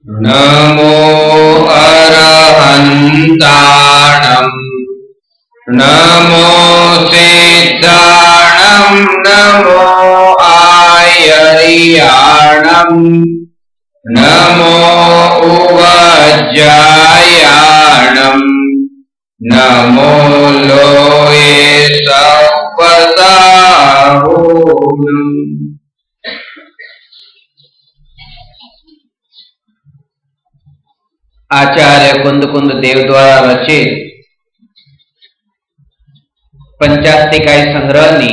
नमो अरहन्ताणं नमो सिद्धाणं नमो आयर्याणं नमो उवज्जायाणं नमो लोये सपदाहुम्। आचार्य कुंद देव द्वारा रचित पंचास्तिकाई संग्रहनी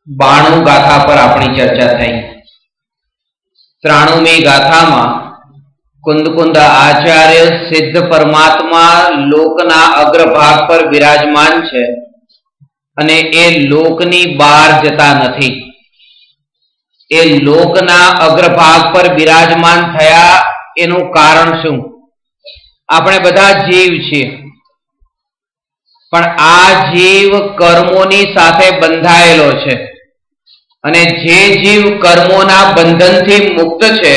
92 गाथा पर अपनी चर्चा थई। 93મી गाथा कुंद आचार्य सिद्ध परमात्मा लोकना अग्रभाग पर विराजमान छे अने ए लोकनी बहार जता नथी। ए लोकना अग्रभाग पर विराजमान थया एनुं कारण शुं? આપણે બધા જીવ છીએ, પણ આ જીવ કર્મોની સાથે બંધાયેલો છે અને જે જીવ કર્મોના બંધનથી મુક્ત છે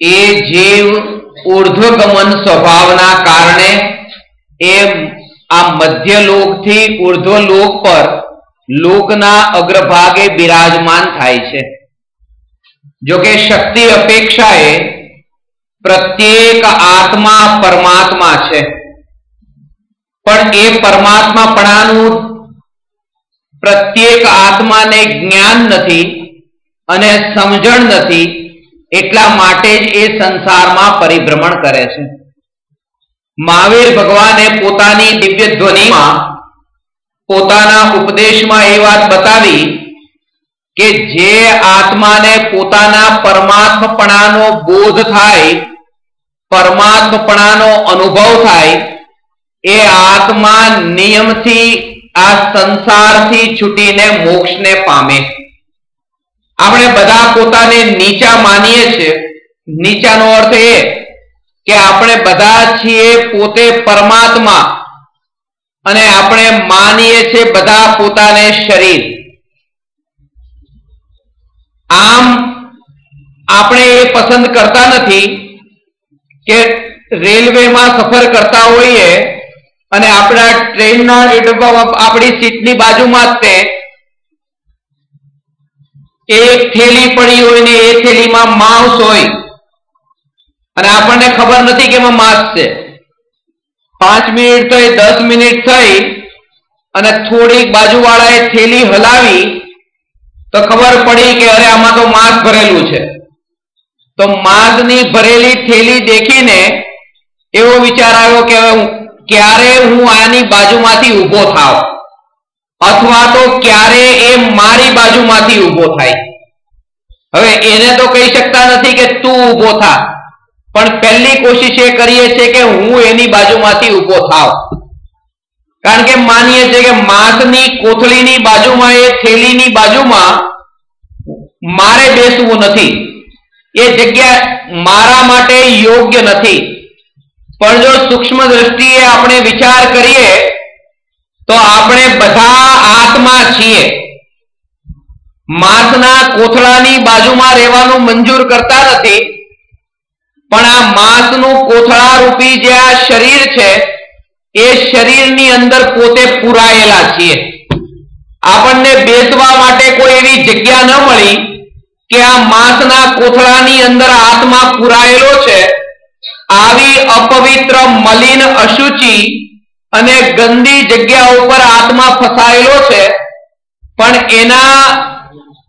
એ જીવ ઊર્ધ્વગમન સ્વભાવના કારણે એ આ મધ્યલોકથી ઊર્ધ્વલોક પર લોકના અગ્રભાગે બિરાજમાન થાય છે। જો કે શક્તિ અપેક્ષાએ प्रत्येक आत्मा परमात्मा छे, पण ए परमात्मापणानु प्रत्येक आत्मा ने ज्ञान नथी अने समझण नथी, एटला माटे ज ए संसारमां परिभ्रमण करे छे। महावीर भगवाने पोतानी दिव्य ध्वनिमां पोताना उपदेशमां ए वात बतावी के जे आत्मा ने पोताना परमात्मपणानो बोध थाय, परमात्मपणानो अनुभव थाय, ए आत्मा नियम थी आ संसार थी छूटीने मोक्ष ने पामे। आपणे बधा पोताने नीचा मानीए छे। नीचानो अर्थ ए के आपणे बधा छीए पोते परमात्मा अने आपणे मानीए छे बधा पोताने शरीर। आम आपणे ए पसंद करता नथी के रेलवे में सफर करता होइए अने आपड़ा ट्रेन ना आपड़ी सीट नी बाजू में एक थैली पड़ी होय ने ए थैली में मांस होय अने आपने खबर नथी के मांस छे। 5 मिनिट थई 10 मिनिट थई अने थोड़ी बाजू वाला ए थैली हलावी तो खबर पड़ी के अरे आमां तो मांस भरेलू छे। तो मांसनी भरेली थैली देखीने एवो विचार आव्यो के क्यारे हूँ आनी बाजुमांथी ऊभो थाव अथवा तो क्यारे ए मारी बाजुमांथी ऊभो थाय। हवे एने तो कही शकता नथी के तू ऊभो था, पण पहली कोशिश ए करीए छे के हूँ एनी बाजुमांथी ऊभो थाव। कारण के मानीए छे के मांसनी कोथळीनी बाजुमां ए थैलीनी बाजुमां मारे बेसवुं नथी, ये जग्या मारा माटे योग्य नथी। पण जो सूक्ष्म दृष्टिए आपणे विचार करीए तो आपणे बधा आत्मा छीए। मांसना कोथळानी बाजुमां रहेवानुं मंजूर करता नथी, पण आ मांसनुं कोथळा रूपी जे आ शरीर छे ए शरीरनी अंदर पोते पुरायेला छीए। आपणने बेसवा माटे कोई एवी जग्या न मळी के आ मांसना कोथळानी अंदर आत्मा पुरायेलो छे। आवी अपवित्र मलिन अशुचि अने गंदी जग्या उपर आत्मा फसायेलो छे, पण एना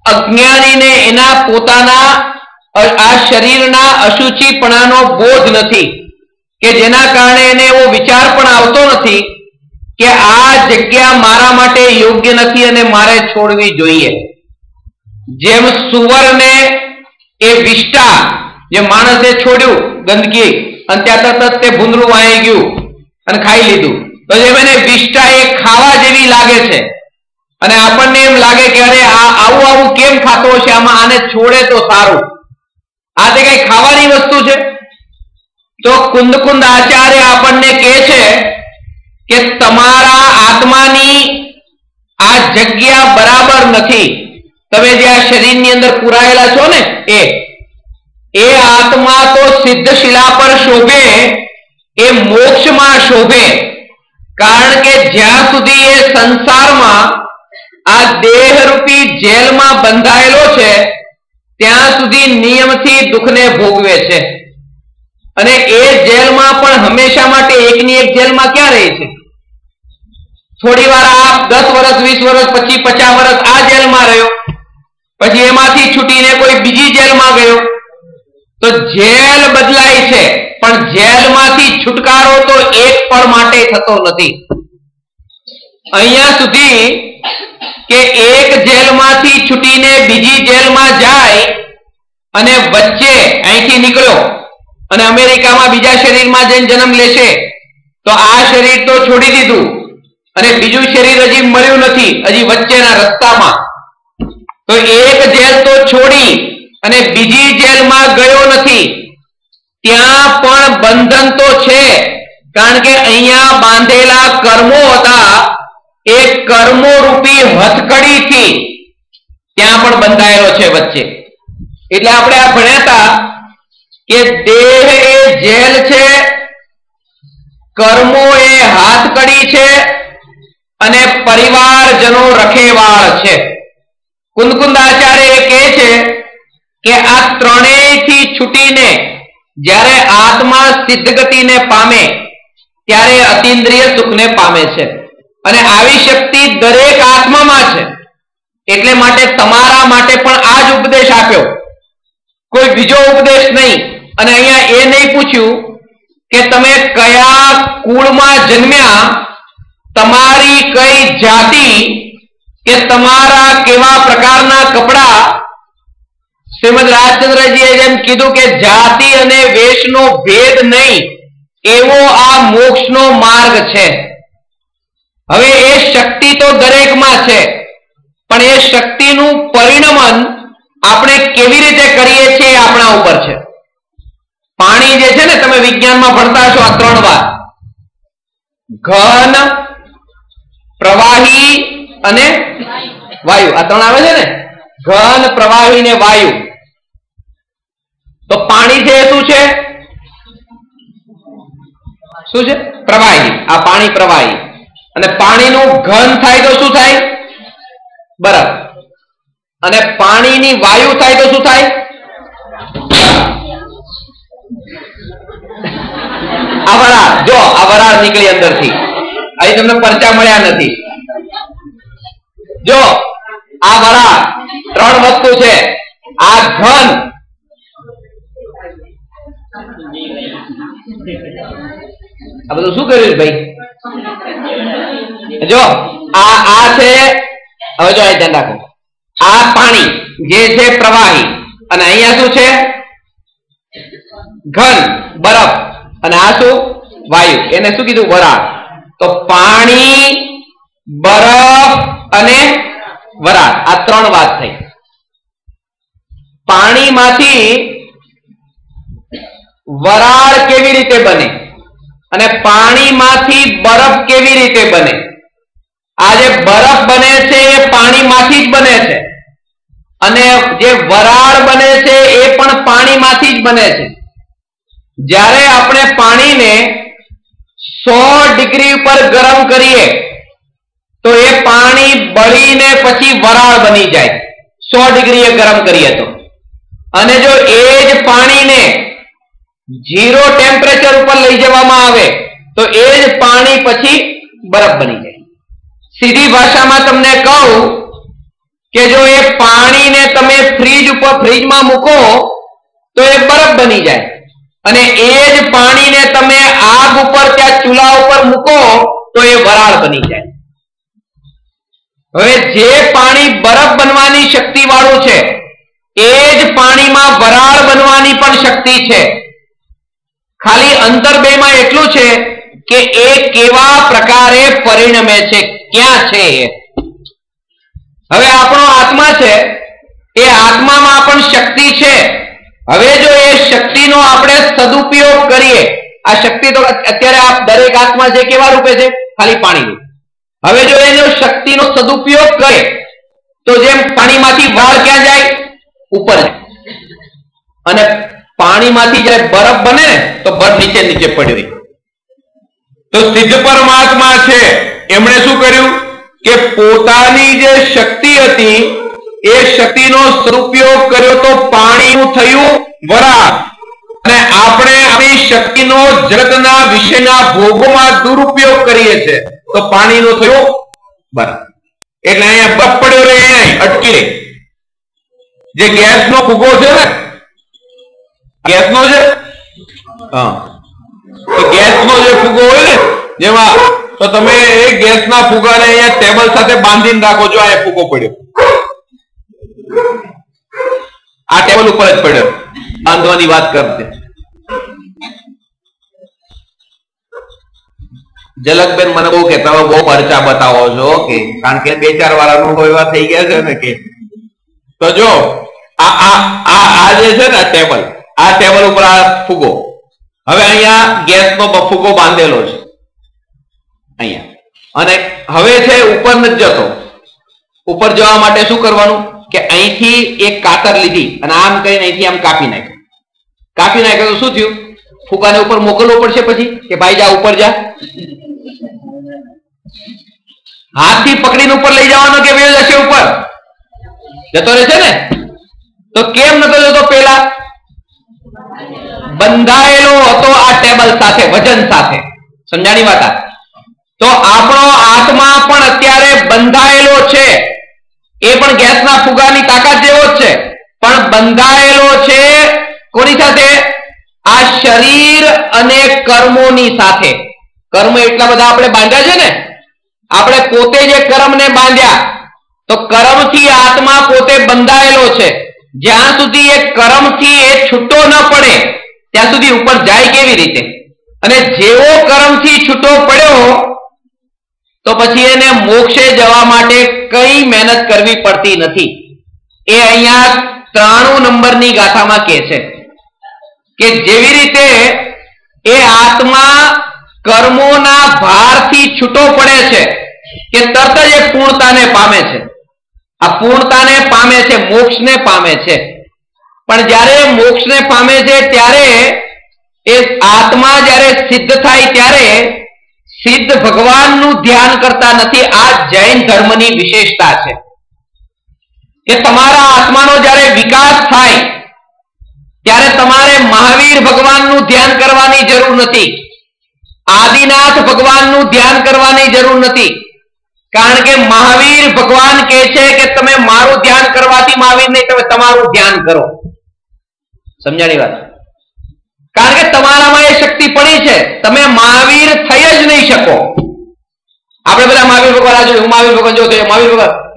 अज्ञानीने एना पोताना आ शरीरना अशुचिपणानो बोध नथी के जेना कारणे एने एवो विचार पण आवतो नथी के आ जग्या मारा माटे योग्य नथी अने मारे छोड़वी जोईए। जेम सुवर ने ए विष्टा जे माणसे छोड्યું गंदकी અને ત્યાં તરત તે ભૂંદરું વાઈ ગયું અને ખાઈ લીધું, તો જેમ એને વિષ્ટા એ ખાવા જેવી લાગે છે અને આપણને એમ લાગે કે અરે આ આવું આવું કેમ ખાતો હશે, આમાં આને છોડે તો સારું, આ તે કઈ ખાવાની વસ્તુ છે? તો કુંદ આચાર્ય આપણને કહે છે કે તમારા આત્માની આ જગ્યા બરાબર નથી। તમે જે આ શરીરની અંદર પુરાયેલા છો ને એ આત્મા તો સિદ્ધશિલા પર શોભે એ મોક્ષમાં શોભે, કારણ કે જ્યાં સુધી એ સંસારમાં આ દેહરૂપી જેલમાં બંધાયેલો છે ત્યાં સુધી નિયમથી દુઃખને ભોગવે છે, અને એ જેલમાં પણ હંમેશા માટે એકની એક જેલમાં ક્યાં રહે છે? થોડી વાર આ 10 વર્ષ 20 વર્ષ પછી 50 વર્ષ આ જેલમાં રહ્યો, પછી એમાંથી છૂટીને કોઈ બીજી જેલમાં ગયો, તો જેલ બદલાય છે પણ જેલમાંથી છુટકારો તો એક પળ માટે થતો નથી. અહીંયા સુધી કે એક જેલમાંથી છૂટીને બીજી જેલમાં જાય અને વચ્ચે અહીંથી નીકળ્યો અને અમેરિકામાં બીજા શરીરમાં જઈને જન્મ લેશે, તો આ શરીર તો છોડી દીધું અને બીજું શરીર હજી મળ્યું નથી, હજી વચ્ચેના રસ્તામાં. તો એક જેલ તો છોડી અને બીજી જેલમાં ગયો નથી, ત્યાં પણ બંધન તો છે, કારણ કે અહીંયા બાંધેલા કર્મો હતા, એ કર્મો રૂપી હથકડીથી ત્યાં પણ બંધાયેલો છે વચ્ચે. એટલે આપણે આ ભણ્યા હતા કે દેહ એ જેલ છે, કર્મો એ હાથકડી છે અને પરિવારજનો રખેવાળ છે. કુંદકુંદ આચાર્ય કહે છે કે આ ત્રણેયથી છૂટીને જ્યારે આત્મા સિદ્ધગતિને પામે ત્યારે અતિન્દ્રિય સુખને પામે છે, અને આવી શક્તિ દરેક આત્મામાં છે. એટલે માટે તમારા માટે પણ આ જ ઉપદેશ આપ્યો, કોઈ બીજો ઉપદેશ નહીં. અને અહીંયા એ નહીં પૂછ્યું કે તમે કયા કુળમાં જન્મ્યા, તમારી કઈ જાતિ, કે તમારા કેવા પ્રકારના કપડા. શ્રીમદ રાજચંદ્રજીએ જેમ કીધું કે જાતિ અને વેશનો ભેદ નહીં, એવો આ મોક્ષનો માર્ગ છે. હવે એ શક્તિ તો દરેકમાં છે, પણ એ શક્તિનું પરિણમન આપણે કેવી રીતે કરીએ છીએ એ આપણા ઉપર છે. પાણી જે છે ને, તમે વિજ્ઞાનમાં ભણતા છો આ 3 વાત: ઘન, પ્રવાહી અને વાયુ. આ 3 આવે છે ને, ઘન, પ્રવાહી ને વાયુ. તો પાણી છે એ શું છે? શું છે? પ્રવાહી. આ પાણી પ્રવાહી. અને પાણીનું ઘન થાય તો શું થાય? બરફ. અને પાણીની વાયુ થાય તો શું થાય? આ વરાળ. જો આ વરાળ નીકળી અંદરથી, અહીં તમને પરચા મળ્યા નથી. જો આ વરાળ, 3 વસ્તુ છે. આ ઘન, આ બધું શું કર્યું ભાઈ? જો આ છે, હવે જો ધ્યાન રાખો, આ પાણી જે છે પ્રવાહી, અને અહીંયા શું છે? ઘન, બરફ. અને આ શું? વાયુ. એને શું કીધું? વરાળ. તો પાણી, બરફ અને વરાળ, આ 3 વાત થઈ. પાણીમાંથી વરાળ કેવી રીતે બને અને પાણીમાંથી બરફ કેવી રીતે બને? આ જે બરફ બને છે એ પાણીમાંથી જ બને છે, અને જે વરાળ બને છે એ પણ પાણીમાંથી જ બને છે. જ્યારે આપણે પાણીને 100 ડિગ્રી ઉપર ગરમ કરીએ તો એ પાણી બળીને પછી વરાળ બની જાય, 100 ડિગ્રીએ ગરમ કરીએ તો. અને જો એ જ પાણીને 0 ટેમ્પરેચર ઉપર લઈ જવામાં આવે તો એ જ પાણી પછી બરફ બની જાય. સીધી ભાષામાં તમને કહું કે જો એ પાણીને તમે ફ્રીજમાં મૂકો તો એ બરફ બની જાય, અને એ જ પાણીને તમે આગ ઉપર, ત્યાં ચૂલા ઉપર મૂકો તો એ વરાળ બની જાય. હવે જે પાણી બરફ બનવાની શક્તિ વાળું છે એ જ પાણીમાં વરાળ બનવાની પણ શક્તિ છે. ખાલી અંતર બેમાં એટલું છે કે એ કેવા પ્રકારે પરિણમે છે, ક્યાં છે એ. હવે આપણો આત્મા છે, એ આત્મામાં પણ શક્તિ છે. હવે જો એ શક્તિનો આપણે સદુપયોગ કરીએ, આ શક્તિ તો અત્યારે આ દરેક આત્મા છે કેવા રૂપે છે? ખાલી પાણીનું. હવે જો એનો શક્તિનો સદુપયોગ કરે તો જેમ પાણીમાંથી વાળ ક્યાં જાય? ઉપર જાય. અને પાણીમાંથી જ્યારે બરફ બને ને તો બરફ નીચે નીચે પડી રહી. તો સિદ્ધ પરમાત્મા છે એમણે શું કર્યું કે પોતાની જે શક્તિ હતી એ શક્તિનો સદુપયોગ કર્યો તો પાણીનું થયું વરાળ, અને આપણે આપણી શક્તિનો જગતના વિષયના ભોગોમાં દુરુપયોગ કરીએ છીએ તો પાણીનો થયો બરફ. એટલે અહીંયા બરફ પડ્યો રહે, અહીંયા અટકી રહે. જે ગેસનો ફૂગો છે ને, ગેસનો છે, હા, તો ગેસનો જે ફૂગો હોય ને જેમાં, તો તમે એ ગેસના ફુગાને અહીંયા ટેબલ સાથે બાંધીને રાખો છો. આ ફૂગો પડ્યો, આ ટેબલ ઉપર જ પડ્યો, બાંધવાની વાત કરતે. જલકબેન મને બહુ કે તમે બહુ પરચા બતાવો છો કે, કારણ કે 2-4 વાર અનુભવ એવા થઈ ગયા છે ને કે. તો જો આ જે છે ને ટેબલ, આ ટેબલ ઉપર આ ફુગો, હવે અહીંયા ગેસનો ફુગો બાંધેલો છે અહીંયા, અને હવે છે ઉપર નથી જતો. ઉપર જવા માટે શું કરવાનું કે અહીંથી એક કાતર લીધી અને આમ કરીને અહીંથી આમ કાપી નાખ્યું. કાપી નાખ્યું તો શું થયું? ફુગાને ઉપર મોકલવો પડશે પછી કે ભાઈ જા ઉપર જા. હાથથી પકડીને ઉપર લઈ જવાનો કે વેલ જશે ઉપર? જતો રહેશે ને. તો કેમ નતો જતો? પેલા બંધાયેલો હતો આ ટેબલ સાથે, વજન સાથે. સમજાણી વાત? તો આપણો આત્મા પણ અત્યારે બંધાયેલો છે, એ પણ ગેસના ફુગાની તાકાત જેવો જ છે, પણ બંધાયેલો છે કોની સાથે? આ શરીર અને કર્મોની સાથે. કર્મ એટલા બધા આપણે બાંધ્યા છે ને, આપણે પોતે જે કર્મને બાંધ્યા, તો કર્મથી આત્મા પોતે બંધાયેલો છે. જ્યાં સુધી એ કર્મથી એ છૂટો ન પડે ત્યાં સુધી ઉપર જાય કેવી રીતે? અને જેવો કર્મથી છૂટો પડ્યો તો પછી એને મોક્ષે જવા માટે કઈ મહેનત કરવી પડતી નથી. એ અહીંયા 93 નંબરની ગાથામાં કહે છે કે જેવી રીતે એ આત્મા કર્મોના ભારથી છૂટો પડે છે કે તરત જ એ પૂર્ણતાને પામે છે. આ પૂર્ણતાને પામે છે, મોક્ષને પામે છે. પણ જ્યારે મોક્ષને પામે છે ત્યારે એ આત્મા જ્યારે સિદ્ધ થાય ત્યારે સિદ્ધ ભગવાનનું ધ્યાન કરતા નથી. આ જૈન ધર્મની વિશેષતા છે કે તમારા આત્માનો જ્યારે વિકાસ થાય ત્યારે તમારે મહાવીર ભગવાનનું ધ્યાન કરવાની જરૂર નથી, આદિનાથ ભગવાનનું ધ્યાન કરવાની જરૂર નથી. કારણ કે મહાવીર ભગવાન કહે છે કે તમે મારું ધ્યાન કરવાથી મહાવીર નહીં, તમે તમારું ધ્યાન કરો. સમજાણી વાત? કારણ કે તમારામાં એ શક્તિ પડી છે, તમે મહાવીર થઈ જ નહીં શકો. આપણે બધા મહાવીર ભગવાન આ જોયું, મહાવીર ભગવાન જો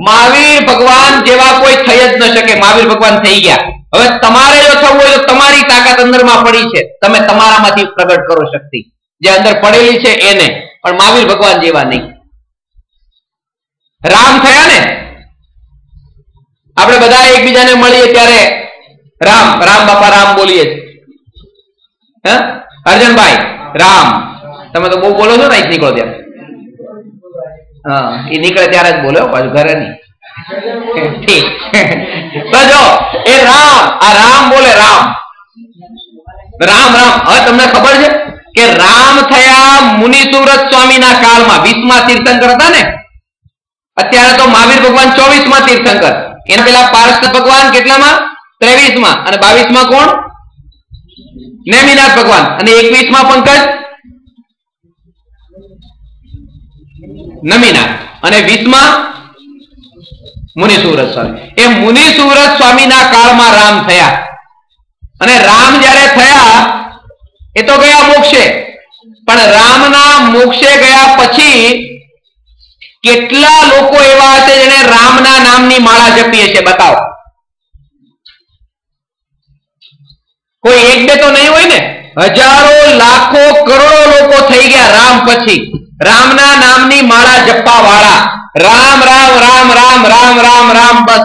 મહાવીર ભગવાન જેવા કોઈ થઈ જ ન શકે. મહાવીર ભગવાન થઈ ગયા. હવે તમારે જો થવું હોય તો તમારી તાકાત અંદરમાં પડી છે, તમે તમારામાંથી પ્રગટ કરો શક્તિ જે અંદર પડેલી છે એને, પણ મહાવીર ભગવાન જેવા નહીં. રામ થયા ને, આપણે બધા એકબીજાને મળીએ ત્યારે રામ રામ બાપા રામ બોલીએ છીએ. અર્જનભાઈ રામ, તમે તો બહુ બોલો છો ને, અહીં નીકળો ત્યારે. હા, એ નીકળે ત્યારે જ બોલો, પાછું ઘરે નહીં. ઠીક. તો જો એ રામ, આ રામ બોલે, રામ રામ રામ. હવે તમને ખબર છે કે રામ થયા મુનિ સુરત સ્વામીના કાળમાં, 20મા તીર્થંકર હતા ને. અત્યારે તો મહાવીર ભગવાન 24મા તીર્થંકર. એના પેલા પાર્ષદ ભગવાન કેટલામાં? 23મા. અને 22મા કોણ? નેમિનાથ ભગવાન. અને 21મા પંકજ નમીનાથ. અને 20મા મુનિ સુરત સ્વામી. એ મુનિ સુરત સ્વામીના કાળમાં રામ થયા. અને રામ જ્યારે થયા એ તો ગયા મોક્ષે, પણ રામના મોક્ષે ગયા પછી કેટલા લોકો એવા હશે જેને રામના નામની માળા જપી હશે? બતાવો. કોઈ એક બે તો નહીં હોય ને, હજારો લાખો કરોડો લોકો થઈ ગયા રામ પછી, રામના નામની માળા જપવા વાળા. રામ રામ રામ રામ રામ રામ રામ બસ.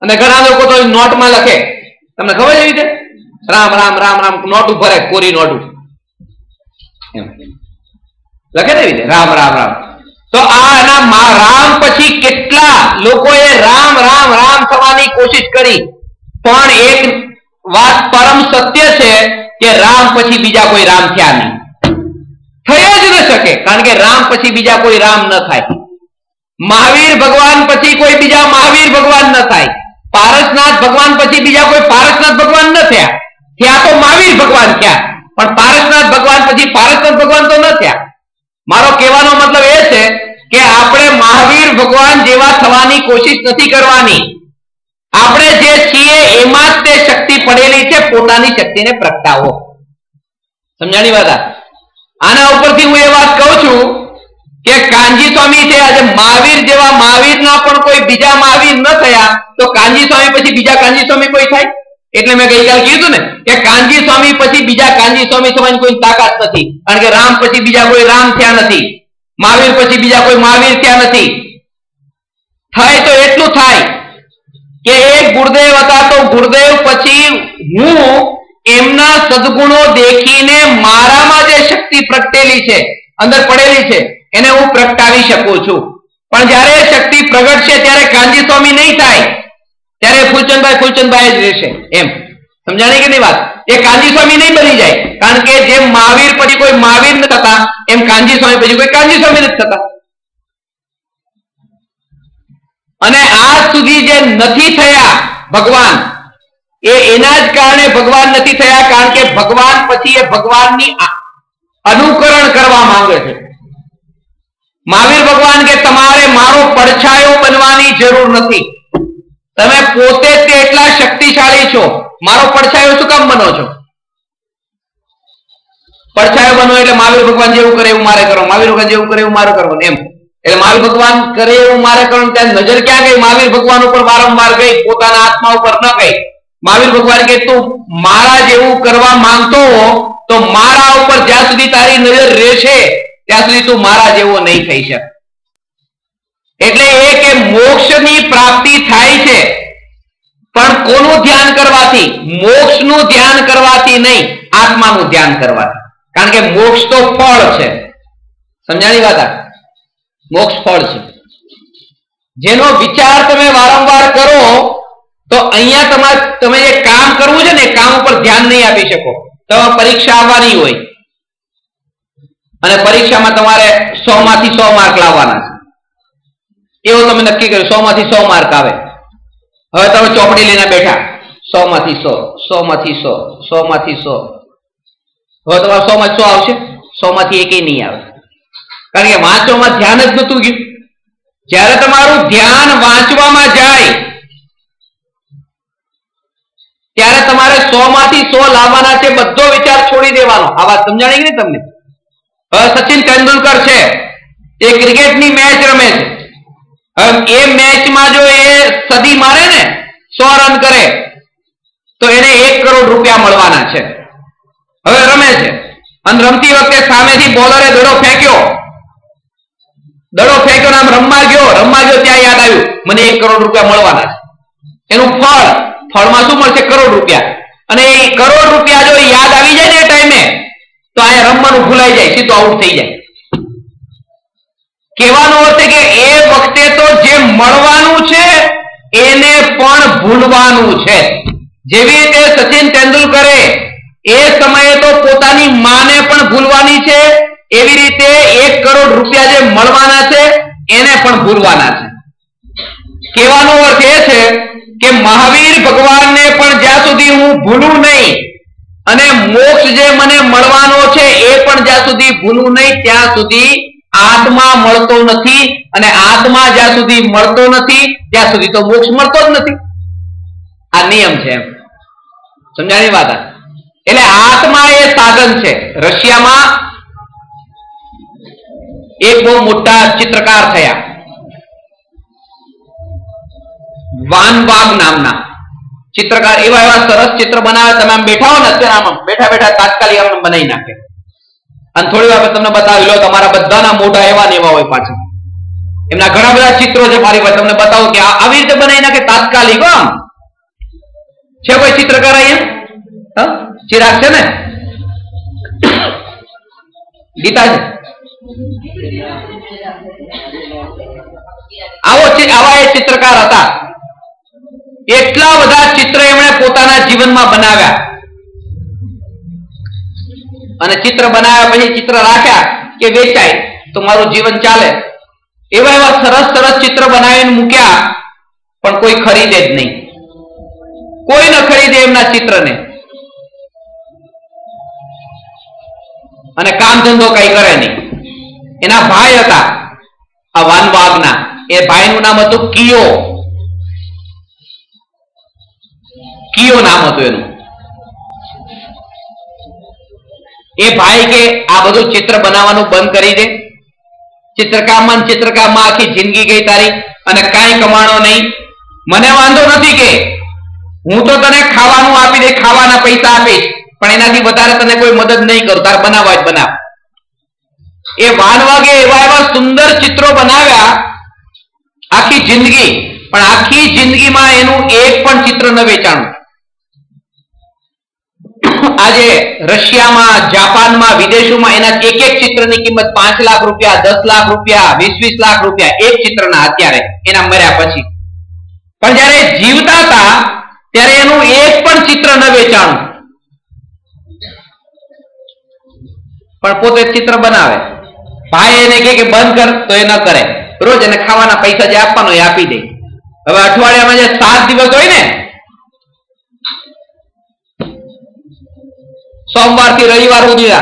અને ઘણા લોકો તો નોટમાં લખે, તમને ખબર છે રીતે? રામ રામ રામ રામ નોટ ભરે, કોરી નોટ લખે ને રીતે રામ રામ રામ. તો આ રામ પછી કેટલા લોકોએ રામ રામ રામ થવાની કોશિશ કરી, પણ એક વાત પરમ સત્ય છે કે રામ પછી બીજા કોઈ રામ થયા નહીં, થઈ જ ન શકે, કારણ કે રામ પછી બીજા કોઈ રામ ન થાય. મહાવીર ભગવાન પછી કોઈ બીજા મહાવીર ભગવાન ન થાય. પારસનાથ ભગવાન પછી બીજા કોઈ પારસનાથ ભગવાન ન થયા. થયા તો મહાવીર ભગવાન થયા, પણ પારસનાથ ભગવાન પછી પારસનાથ ભગવાન તો ન થયા. મારો કહેવાનો મતલબ એ છે કે આપણે મહાવીર ભગવાન જેવા થવાની કોશિશ નથી કરવાની. આપણે જે છીએ એમાં જ તે શક્તિ પડેલી છે, પોતાની શક્તિને પ્રગટાવો. સમજાણી વાત? આના ઉપરથી હું એ વાત કહું છું કે કાનજી સ્વામી છે, આજે મહાવીર જેવા મહાવીરના પણ કોઈ બીજા મહાવીર ન થયા, તો કાનજી સ્વામી પછી બીજા કાનજી સ્વામી કોઈ થાય? એટલે મેં ગઈકાલે કીધું ને કે કાનજી સ્વામી પછી બીજા કાનજી સ્વામી થવાની કોઈ તાકાત નથી, કારણ કે રામ પછી બીજા કોઈ રામ થયા નથી, મહાવીર પછી બીજા કોઈ મહાવીર થયા નથી. થાય તો એટલું થાય કે એક ગુરુદેવ હતા, તો ગુરુદેવ પછી હું એમના સદગુણો દેખીને મારામાં જે શક્તિ પ્રગટેલી છે, અંદર પડેલી છે, એને હું પ્રગટાવી શકું છું. પણ જ્યારે એ શક્તિ પ્રગટશે ત્યારે કાનજી સ્વામી નહીં થાય, ત્યારે ફૂલચંદભાઈ જ રહેશે. એમ સમજાણી કે નહીં વાત? એ કાનજી સ્વામી નહીં બની જાય, કારણ કે જેમ મહાવીર પછી કોઈ મહાવીર ન થતા, એમ કાનજી સ્વામી પછી કોઈ કાનજી સ્વામી નથી થતા. અને આજ સુધી જે નથી થયા ભગવાન, એ એના જ કારણે ભગવાન નથી થયા, કારણ કે ભગવાન પછી એ ભગવાનની અનુકરણ કરવા માંગે છે. મહાવીર ભગવાન કે તમારે મારો પડછાયો બનવાની જરૂર નથી, તમે પોતે જ એટલા શક્તિશાળી છો, મારો પડછાયો શું કામ બનો છો? પડછાયો બનો એટલે મહાવીર ભગવાન જેવું કરે એવું મારે કરો, મહાવીર ભગવાન જેવું કરે એવું મારે કરવાનું. એમ એટલે મહાવીર ભગવાન કરે એવું મારે કરવાનું. ત્યાં નજર ક્યાં ગઈ? મહાવીર ભગવાન ઉપર વારંવાર ગઈ, પોતાના આત્મા ઉપર ન ગઈ. મહાવીર ભગવાન કે તું મારા જેવું કરવા માંગતો હો તો મારા ઉપર જ્યાં સુધી તારી નજર રહેશે ત્યાં સુધી તું મારા જેવો નહીં થઈ શકે. એટલે એ કે મોક્ષની પ્રાપ્તિ થાય છે, પણ કોનું ધ્યાન કરવાથી? મોક્ષનું ધ્યાન કરવાથી નહીં, આત્માનું ધ્યાન કરવાથી. કારણ કે મોક્ષ તો ફળ છે. સમજાણી વાત? મોક્ષ ફળ છે, જેનો વિચાર તમે વારંવાર કરો તો અહીંયા તમે જે કામ કરવું છે ને, કામ ઉપર ધ્યાન નહીં આપી શકો. તમારે પરીક્ષા આવવાની હોય અને પરીક્ષામાં તમારે 100 માંથી 100 માર્ક લાવવાના છે, એવું તમે નક્કી કર્યું. 100 માંથી 100 માર્ક આવે. હવે તમે ચોપડી લઈને બેઠા, 100 માંથી 100, 100 માંથી 100, 100 માંથી 100. હવે તમારે 100 માં 100 આવશે, 100 માંથી એકેય નહીં આવે, કારણ કે વાંચવામાં ધ્યાન જ નતું ગયું. જ્યારે તમારું ધ્યાન વાંચવામાં જાય ત્યારે તમારે 100 માંથી 100 લાવવાના છે, બધો વિચાર છોડી દેવાનો. આ વાત સમજાણી કે નહીં તમને? હવે સચિન તેંડુલકર છે, એ ક્રિકેટની મેચ રમે છે. હવે એ મેચમાં જો એ સદી મારે ને, 100 રન કરે, તો એને 1 કરોડ રૂપિયા મળવાના છે. હવે રમે છે અને રમતી વખતે સામેથી બોલરે દડો ફેંક્યો, આમ રમવા ગયો ત્યાં યાદ આવ્યું મને 1 કરોડ રૂપિયા મળવાના છે. એનું ફળમાં શું મળશે? કરોડ રૂપિયા. અને એ કરોડ રૂપિયા જો યાદ આવી જાય ને એ ટાઈમે, તો અહીંયા રમવાનું ભૂલાઈ જાય, સીધો આઉટ થઈ જાય. કહેવાનો અર્થ કે એ વખતે તો જે મળવાનું છે એને પણ ભૂલવાનું છે. જેવી રીતે સચિન તેંડુલકરે એ સમયે તો પોતાની માને પણ ભૂલવાની છે, એવી રીતે 1 કરોડ રૂપિયા જે મળવાના છે એને પણ ભૂલવાના છે. કહેવાનો અર્થ એ છે કે મહાવીર ભગવાનને પણ જ્યાં સુધી હું ભૂલું નહીં અને મોક્ષ જે મને મળવાનો છે એ પણ જ્યાં સુધી ભૂલું નહીં, ત્યાં સુધી આત્મા મળતો નથી. અને આત્મા જ્યાં સુધી મળતો નથી ત્યાં સુધી તો મોક્ષ મળતો જ નથી. આ નિયમ છે. એમ સમજાણી વાત? એટલે આત્મા એ સાધન છે. રશિયામાં એક બહુ મોટા ચિત્રકાર થયા, વાન બાગ નામના ચિત્રકાર. એવા સરસ ચિત્ર બનાવે, તમે આમ બેઠા હો ને, અત્યારે આમ બેઠા તાત્કાલિક આમ બનાવી નાખે. અને થોડી વાર તમને બતાવી લો, તમારા બધાના મોઢા એવા ને એવા હોય પાછા. એમના ઘણા બધા ચિત્રો છે મારી પાસે, તમને બતાવું કે આવી રીતે બનાવી નાખે તાત્કાલિક. આમ છે કોઈ ચિત્રકાર અહીંયા? ચિરાગ છે ને? ગીતા છે? આવા એ ચિત્રકાર હતા. એટલા બધા ચિત્ર એમણે પોતાના જીવનમાં બનાવ્યા અને ચિત્ર બનાવ્યા પછી ચિત્ર રાખ્યા કે વેચાય તો મારું જીવન ચાલે, એવા એવા સરસ સરસ ચિત્ર બનાવીને મૂક્યા, પણ કોઈ ખરીદે જ નહીં. કોઈ ન ખરીદે એમના ચિત્રને, અને કામ ધંધો કઈ કરે નહીં. એના ભાઈ હતા આ વાનવાગના, એ ભાઈનું નામ હતું કિયો. કિયો નામ હતું એનું. એ ભાઈ કે આ બધું ચિત્ર બનાવવાનું બંધ કરી દે, ચિત્રકામમાં આખી જિંદગી ગઈ તારી અને કાંઈ કમાણો નહીં. મને વાંધો નથી કે હું તો તને ખાવાનું આપી દે, ખાવાના પૈસા આપીશ, પણ એનાથી વધારે તને કોઈ મદદ નહીં કરું, તારે બનાવવા જ બનાવ. એ વાનવાગે એવા એવા સુંદર ચિત્રો બનાવ્યા આખી જિંદગી, પણ આખી જિંદગીમાં એનું એક પણ ચિત્ર ન વેચાણું. આજે રશિયામાં, જાપાનમાં, વિદેશોમાં એના એક એક ચિત્રની કિંમત 5 લાખ રૂપિયા, 10 લાખ રૂપિયા, 20 લાખ રૂપિયા એક ચિત્રના અત્યારે, એના મર્યા પછી. પણ જયારે જીવતા હતા ત્યારે એનું એક પણ ચિત્ર ન વેચાણું, પણ પોતે ચિત્ર બનાવે. ભાઈ એને કે બંધ કર તો એ ન કરે, રોજ એને ખાવાના પૈસા જે આપવાનો એ આપી દે. હવે અઠવાડિયામાં જે 7 દિવસ હોય ને, સોમવાર થી રવિવાર સુધી,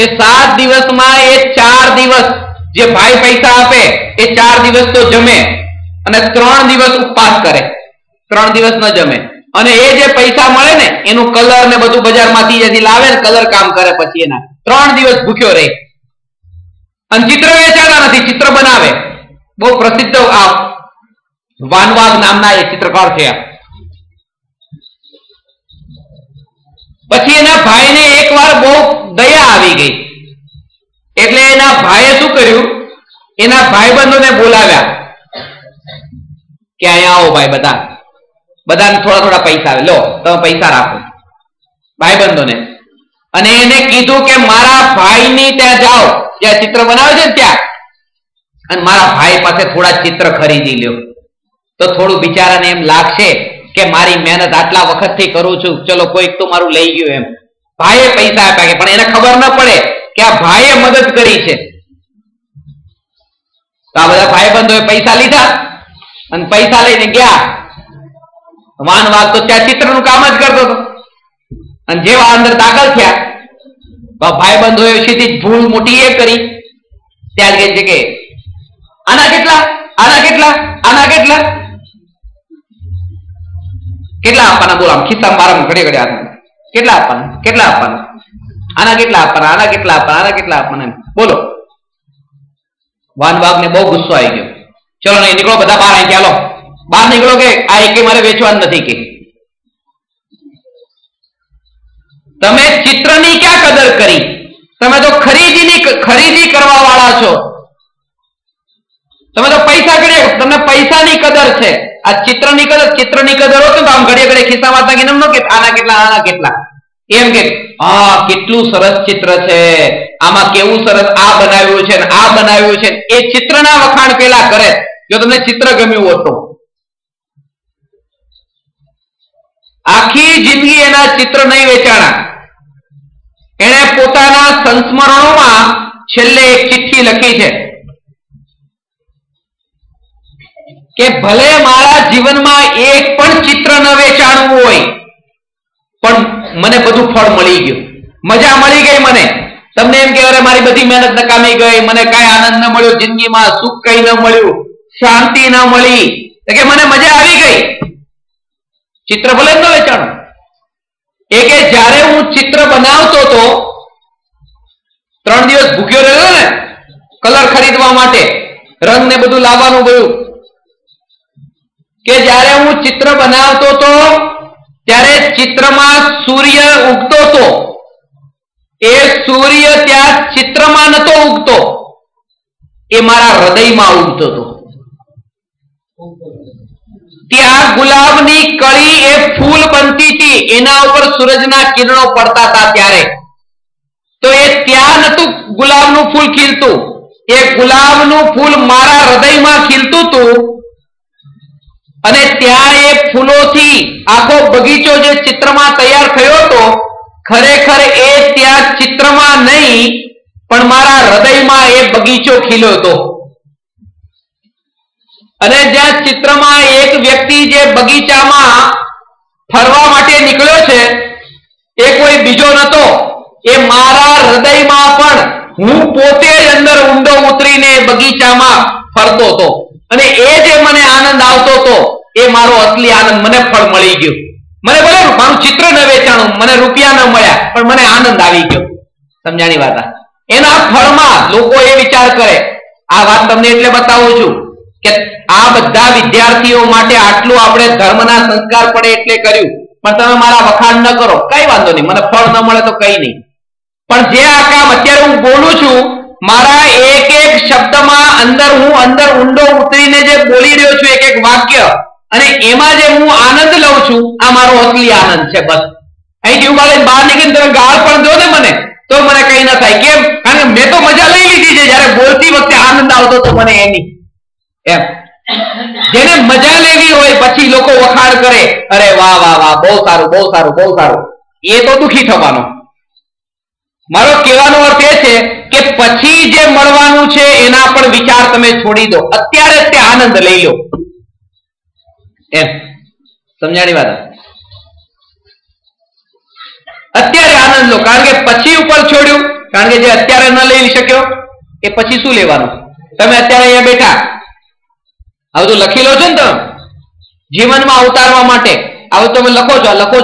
એ 7 દિવસમાં એ 4 દિવસ જે ભાઈ પૈસા આપે એ 4 દિવસ તો જમે અને 3 દિવસ ઉપવાસ કરે, 3 દિવસ ન જમે. અને એ જે પૈસા મળે ને એનું કલર ને બધું બજારમાંથી જેથી લાવે ને કલર કામ કરે, પછી એના 3 દિવસ ભૂખ્યો રહે. અને ચિત્ર વેચાતા નથી, ચિત્ર બનાવે. બહુ પ્રસિદ્ધ આ વાનવાગ નામના એ ચિત્રકાર છે. પછી એના ભાઈને એકવાર બહુ દયા આવી ગઈ, એટલે એના ભાઈએ શું કર્યું, એના ભાઈબંધોને બોલાવ્યા કે અહીંયા આવો ભાઈ, બધાને થોડા થોડા પૈસા આવે, લો તમે પૈસા રાખો ભાઈબંધોને. અને એને કીધું કે મારા ભાઈની ત્યાં જાઓ, જ્યાં ચિત્ર બનાવે છે ત્યાં, અને મારા ભાઈ પાસે થોડા ચિત્ર ખરીદી લ્યો, તો થોડું બિચારાને એમ લાગશે કે મારી મહેનત આટલા વખતથી કરું છું, ચલો કોઈક તો મારું લઈ ગયું એમ. ભાઈએ પૈસા આપ્યા, પણ એને ખબર ન પડે કે આ ભાઈએ મદદ કરી છે. તો આ બધા ભાઈબંધોએ પૈસા લીધા અને પૈસા લઈને ગયા. વાનવાગ તો ત્યાં ચિત્રનું કામ જ કરતો હતો. અને જેવા અંદર દાખલ થયા, ભાઈબંધોએ સીધી ભૂલ મોટી એ કરી, ત્યાં કહે છે કે આના કેટલા, આના કેટલા, આના કેટલા, કેટલા આપવાના? બોલો, આમ ખિસ્સા મારા ઘડે ઘડે હાથ, કેટલા આપવાના, કેટલા આપવાના, આના કેટલા આપવાના, આના કેટલા આપવાના, આના કેટલા આપવાના, બોલો. વાનવાગને બહુ ગુસ્સો આવી ગયો. ચલો નહીં, નીકળો બધા બહાર, અહીંથી ચાલો બહાર નીકળો, કે આ એકે મારે વેચવાનું નથી. કે તમે ચિત્રની ક્યાં કદર કરી? તમે તો ખરીદી કરવા વાળા છો. તમે તો પૈસા ગણ્યા, તમને પૈસાની કદર છે. આ ચિત્રની કદર હોત તો આમ ઘડીએ ઘડીએ ખિસ્સામાં નાખીને એમ ન કે આના કેટલા, આના કેટલા, એમ કે હા કેટલું સરસ ચિત્ર છે, આમાં કેવું સરસ આ બનાવ્યું છે ને આ બનાવ્યું છે. એ ચિત્રના વખાણ પેલા કરે, જો તમને ચિત્ર ગમ્યું હોત તો. આખી જિંદગી એના ચિત્ર નહીં વેચાણા. એણે પોતાના સંસ્મરણોમાં છેલ્લે એક ચિઠ્ઠી લખી છે કે ભલે મારા જીવનમાં એક પણ ચિત્ર ન વેચાણું હોય, પણ મને બધું ફળ મળી ગયું, મજા મળી ગઈ મને. તમને એમ કે અરે મારી બધી મહેનત નકામી ગઈ, મને કાંઈ આનંદ ન મળ્યો જિંદગીમાં, સુખ કઈ ન મળ્યું, શાંતિ ન મળી, કે મને મજા આવી ગઈ. ચિત્ર ભલે ન વેચાણું. એ કે જ્યારે હું ચિત્ર બનાવતો હતો, 3 દિવસ ભૂખ્યો રહ્યો ને કલર ખરીદવા માટે, રંગ ને બધું લાવવાનું ગયું, કે જ્યારે હું ચિત્ર બનાવતો હતો ત્યારે ચિત્રમાં સૂર્ય ઉગતો હતો. એ સૂર્ય ત્યાં ચિત્રમાં નતો ઉગતો, એ મારા હૃદયમાં ઉગતો હતો. ત્યાં ગુલાબની કળી એ ફૂલ બનતી હતી, એના ઉપર સૂરજના કિરણો પડતા હતા ત્યારે. તો એ ત્યાં નતું ગુલાબનું ફૂલ ખીલતું, એ ગુલાબનું ફૂલ મારા હૃદયમાં ખીલતું હતું. અને ત્યાં એ ફૂલોથી આખો બગીચો જે ચિત્રમાં તૈયાર થયો હતો, ખરેખર એ ત્યાં ચિત્રમાં નહીં પણ મારા હૃદયમાં એ બગીચો ખીલ્યો હતો. અને જ્યાં ચિત્રમાં એક વ્યક્તિ જે બગીચામાં ફરવા માટે નીકળ્યો છે એ કોઈ બીજો નતો, એ મારા હૃદયમાં પણ હું પોતે જ અંદર ઊંડો ઉતરીને બગીચામાં ફરતો હતો. અને એ જે મને આનંદ આવતો હતો એ મારો અસલી આનંદ, મને ફળ મળી ગયું. મને ભલે મારું ચિત્ર ન વેચાણું, મને રૂપિયા ન મળ્યા, પણ મને આનંદ આવી ગયો. સમજાણી વાત? એના ફળમાં લોકો એ વિચાર કરે. આ વાત તમને એટલે બતાવું છું કે આ બધા વિદ્યાર્થીઓ માટે આટલું આપણે ધર્મના સંસ્કાર પડે એટલે કર્યું, પણ તમે મારા વખાણ ન કરો, કઈ વાંધો નહીં, મને ફળ ન મળે તો કઈ નહીં. પણ જે આ કામ અત્યારે હું બોલું છું, મારા એક એક શબ્દમાં હું અંદર ઊંડો ઉતરીને જે બોલી રહ્યો છું, એક એક વાક્ય, અને એમાં જે હું આનંદ લઉં છું, આ મારો અસલી આનંદ છે. બસ અહીંથી ઉભા લઈને બહાર નીકળીને તમે ગાળ પણ દો ને મને, તો મને કઈ ન થાય. કેમ? કારણ કે મેં તો મજા લઈ લીધી છે. જયારે બોલતી વખતે આનંદ આવતો તો મને એની એમ. જેને મજા લેવી હોય પછી લોકો વખાણ કરે, અરે વાહ વાહ વાહ, બહુ સારું બહુ સારું બહુ સારું, એ તો દુખી થવાનો. મારો કહેવાનો અર્થ એ છે કે પછી જે મળવાનું છે એના પણ વિચાર તમે છોડી દો, અત્યારે તે આનંદ લઈ લો. એમ સમજાણી વાત? અત્યારે આનંદ લો, કારણ કે પછી ઉપર છોડ્યું, કારણ કે જે અત્યારે ન લઈ શક્યો એ પછી શું લેવાનું? તમે અત્યારે અહીંયા બેઠા આ બધું લખી લો છો ને, તમે જીવનમાં ઉતારવા માટે આવું તમે લખો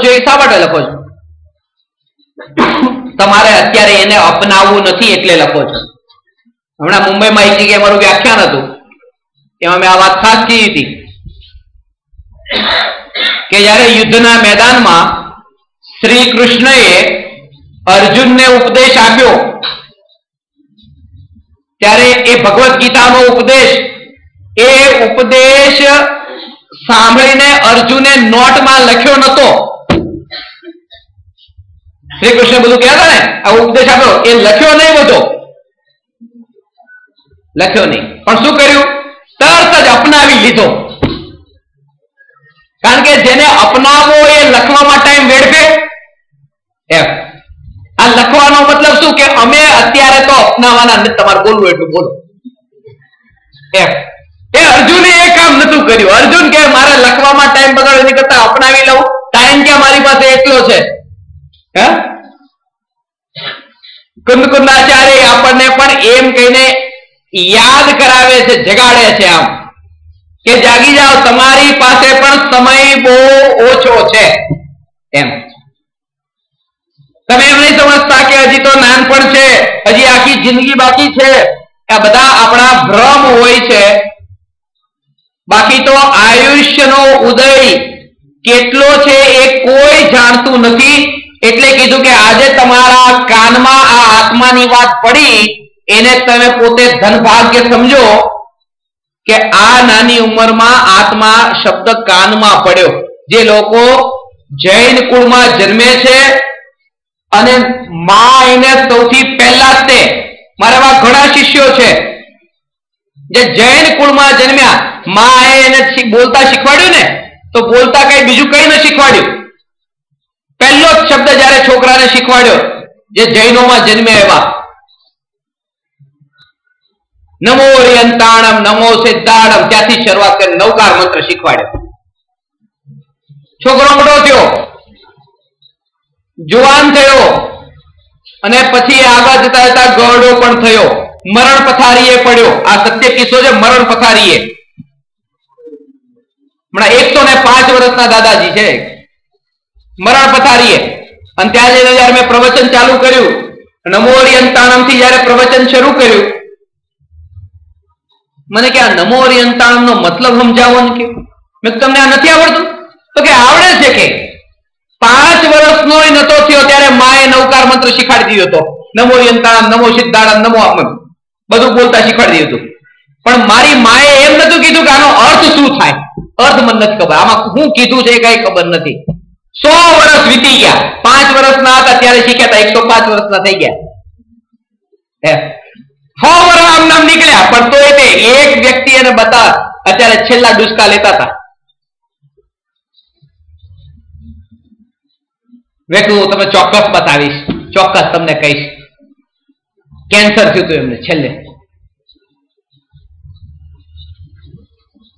છો એ શા માટે લખો છો? તમારે અત્યારે એને અપનાવવું નથી એટલે લખો છો. હમણાં મુંબઈમાં એક જગ્યાએ મારું વ્યાખ્યાન હતું, એમાં મેં આ વાત ખાસ કહી હતી કે જયારે યુદ્ધના મેદાનમાં શ્રી કૃષ્ણએ અર્જુનને ઉપદેશ આપ્યો, ત્યારે એ ભગવદ્ ગીતાનો ઉપદેશ સાંભળીને અર્જુને નોટમાં લખ્યો નતો. શ્રી કૃષ્ણ બધું કહેતા ને, આ ઉપદેશ આપ્યો, એ લખ્યો નહીં, બધો લખ્યો નહીં, પણ શું કર્યું? તરત જ અપનાવી લીધો. કારણ કે જેને અપનાવવો એ લખવામાં ટાઈમ વેડફે. એમ આ લખવાનો મતલબ શું કે અમે અત્યારે તો અપનાવવાના નથી, તમારે બોલવું એટલું બોલો. એમ એ અર્જુને એ કામ નતું કર્યું. અર્જુન કે મારે લખવામાં ટાઈમ બગાડો એની કરતા અપનાવી લઉં, ટાઈમ ક્યાં મારી પાસે એટલો છે. હે કુંદકુંદાચાર્ય આપણને પણ એમ કહીને યાદ કરાવે છે, જગાડે છે આમ કે જાગી જાઓ, તમારી પાસે પણ સમય બહુ ઓછો છે. એમ તમે એમ નહીં સમજતા કે હજી તો નાનપણ છે, હજી આખી જિંદગી બાકી છે. આ બધા આપણા ભ્રમ હોય છે. બાકી તો આયુષ્યનો ઉદય કેટલો છે એ કોઈ જાણતું નથી. એટલે કીધું કે આજે તમારા કાનમાં આ આત્માની વાત પડી, એને તમે પોતે ધનભાગ્ય સમજો કે આ નાની ઉંમરમાં આત્મા શબ્દ કાનમાં પડ્યો. જે લોકો જૈન કુળમાં જન્મે છે અને માં એને સૌથી પહેલા જ તે, મારા એવા ઘણા શિષ્યો છે જે જૈન કુળમાં જન્મ્યા, માં એને બોલતા શીખવાડ્યું ને, તો બોલતા કઈ બીજું કઈ ન શીખવાડ્યું. પહેલો જ શબ્દ જયારે છોકરાને શીખવાડ્યો જે જૈનોમાં જન્મે એવા, નમો રિયંતાણમ નમો સિદ્ધાણમ, ત્યાંથી શરૂઆત કરી નવકાર મંત્ર શીખવાડ્યો. છોકરો મોટો થયો, જુવાન થયો, અને પછી આગળ જતા જતા ગરડો પણ થયો, મરણ પથારીએ પડ્યો. આ સત્ય કિસ્સો છે, મરણ પથારીએ. હમણાં 105 વર્ષના દાદાજી છે, મરણ પથારીએ. અને ત્યાં જઈને જયારે મેં પ્રવચન ચાલુ કર્યું, નમો રિયંતાણમ થી જયારે પ્રવચન શરૂ કર્યું, મને કે આ નમો રિયંતાણમ નો મતલબ સમજાવો ને. કે મેં તમને આ નથી આવડતું? તો કે આવડે છે. કે 5 વર્ષનો નતો થયો ત્યારે માએ નવકાર મંત્ર શીખવાડી દીધો હતો. નમો રિયંતાણમ નમો સિદ્ધાણમ નમો આમ બધું બોલતા શીખવાડી દીધું. પણ મારી માએ એમ નતું કીધું કે આનો અર્થ શું થાય. અર્થ મને નથી ખબર, આમાં શું કીધું છે કઈ ખબર નથી. 100 વર્ષ વીતી ગયા. 5 વર્ષના હતા ત્યારે શીખ્યા હતા, 105 વર્ષના થઈ ગયા. 100 વર્ષ આમ નામ નીકળ્યા, પણ તો એક વ્યક્તિ એને બતા અત્યારે છેલ્લા ડુસકા લેતા હતા. મેં કીધું તમને ચોક્કસ બતાવીશ, ચોક્કસ તમને કહીશ. કેન્સર થયું હતું એમને છેલ્લે.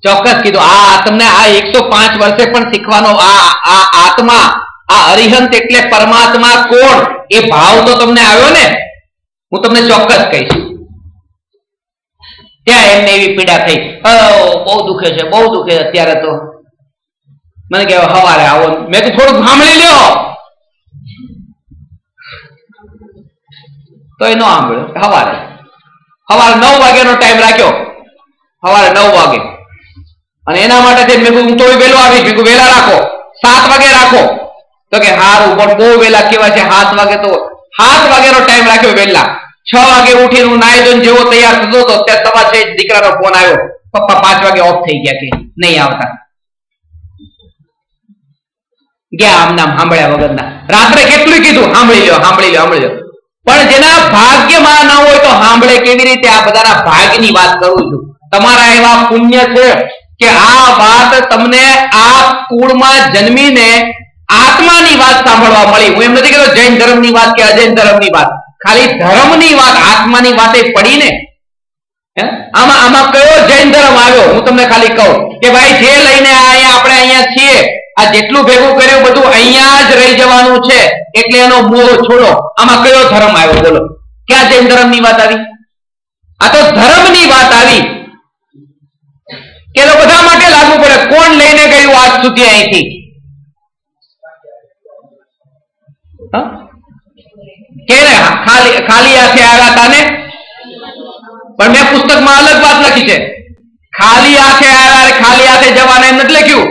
ચોક્કસ કીધું આ તમને આ 105 વર્ષે પણ શીખવાનો આ આત્મા, આ અરિહંત એટલે પરમાત્મા કોણ એ ભાવ તો તમને આવ્યો ને, હું તમને ચોક્કસ કહીશ. ત્યાં એમને એવી પીડા થઈ, બહુ દુખે છે, બહુ દુખે છે અત્યારે તો. મને કહેવાય સવારે આવો. મેં તો થોડુંક સાંભળી લ્યો, તો એ ન સાંભળ્યો. સવારે 9 વાગ્યાનો ટાઈમ રાખ્યો, સવારે 9 વાગે. અને એના માટે મેં હું તો વહેલો આવીશ, મેં વહેલા રાખો, 7 વાગે રાખો. તો કે સારું, પણ બહુ વહેલા કેવા છે 7 વાગે, તો 7 વાગ્યાનો ટાઈમ રાખ્યો વહેલા. 6 વાગે ઉઠીને હું નાઈ ધોઈને જેવો તૈયાર થતો હતો ત્યાં સવા 6 દીકરાનો ફોન આવ્યો, પપ્પા 5 વાગે ઓફ થઈ ગયા, કે નહીં આવતા. ગયા આમ નામ સાંભળ્યા વગરના. રાત્રે કેટલું કીધું સાંભળી લો, સાંભળી લો, સાંભળી લો. પણ જેના ભાગ્યમાં ન હોય તો સાંભળે કેવી રીતે? આ બધાના ભાગ્યની વાત કરું છું. તમારા એવા પુણ્ય છે કે આ વાત તમને આ કુળમાં જન્મીને આત્માની વાત સાંભળવા મળી. હું એમ નથી કહેતો જૈન ધર્મની વાત કે અજૈન ધર્મની વાત, ખાલી ધર્મની વાત, આત્માની વાતે પડીને. આમાં કયો જૈન ધર્મ આવ્યો? હું તમને ખાલી કહું કે ભાઈ જે લઈને આપણે અહીંયા છીએ, આ જેટલું ભેગું કર્યું બધું અહીંયા જ રહી જવાનું છે, એટલે એનો મોહ છોડો. આમાં કયો ધર્મ આવ્યો બોલો? ક્યાં જૈન ધર્મની વાત આવી? આ તો ધર્મની વાત આવી કે બધા માટે લાગુ પડે. કોણ લઈને ગયું આજ સુધી અહીંથી? કે ખાલી હાથે આવ્યા હતા ને? પણ મેં પુસ્તકમાં અલગ વાત લખી છે. ખાલી હાથે આવ્યા, ખાલી હાથે જવાના એમ નથી લખ્યું.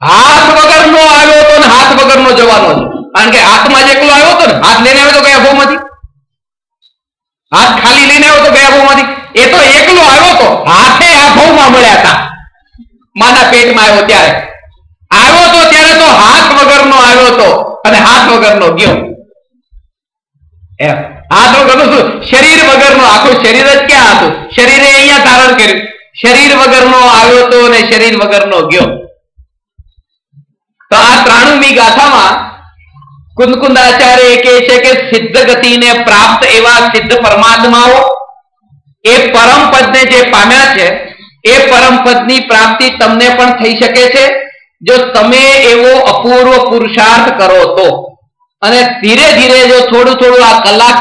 હાથ વગરનો આવ્યો હતો ને હાથ વગરનો જવાનો છે. કારણ કે હાથમાં જ એકલો આવ્યો હતો ને, હાથ લઈને આવ્યો તો ગયા ભોમાંથી, હાથ ખાલી લઈને આવ્યો તો ગયા ભોમાંથી. એ તો એકલો આવ્યો તો, હાથે આ ભોમાં મળ્યા હતા. માના પેટમાં આવ્યો ત્યારે તો હાથ વગરનો આવ્યો હતો અને હાથ વગરનો ગયો. હાથ વગરનું શું? શરીર વગરનો. આખું શરીર જ ક્યાં હતું? શરીરે અહીંયા ધારણ કર્યું. શરીર વગરનો આવ્યો હતો અને શરીર વગરનો ગયો. તો આ 93મી ગાથામાં કુંદકુંદાચાર્ય કહે છે કે સિદ્ધ ગતિને પ્રાપ્ત એવા સિદ્ધ પરમાત્માઓ એ પરમ પદને જે પામ્યા છે, એ પરમ પદની પ્રાપ્તિ તમને પણ થઈ શકે છે જો તમે એવો અપૂર્વ પુરુષાર્થ કરો તો. અને ધીરે ધીરે જો થોડું થોડું આ કલાક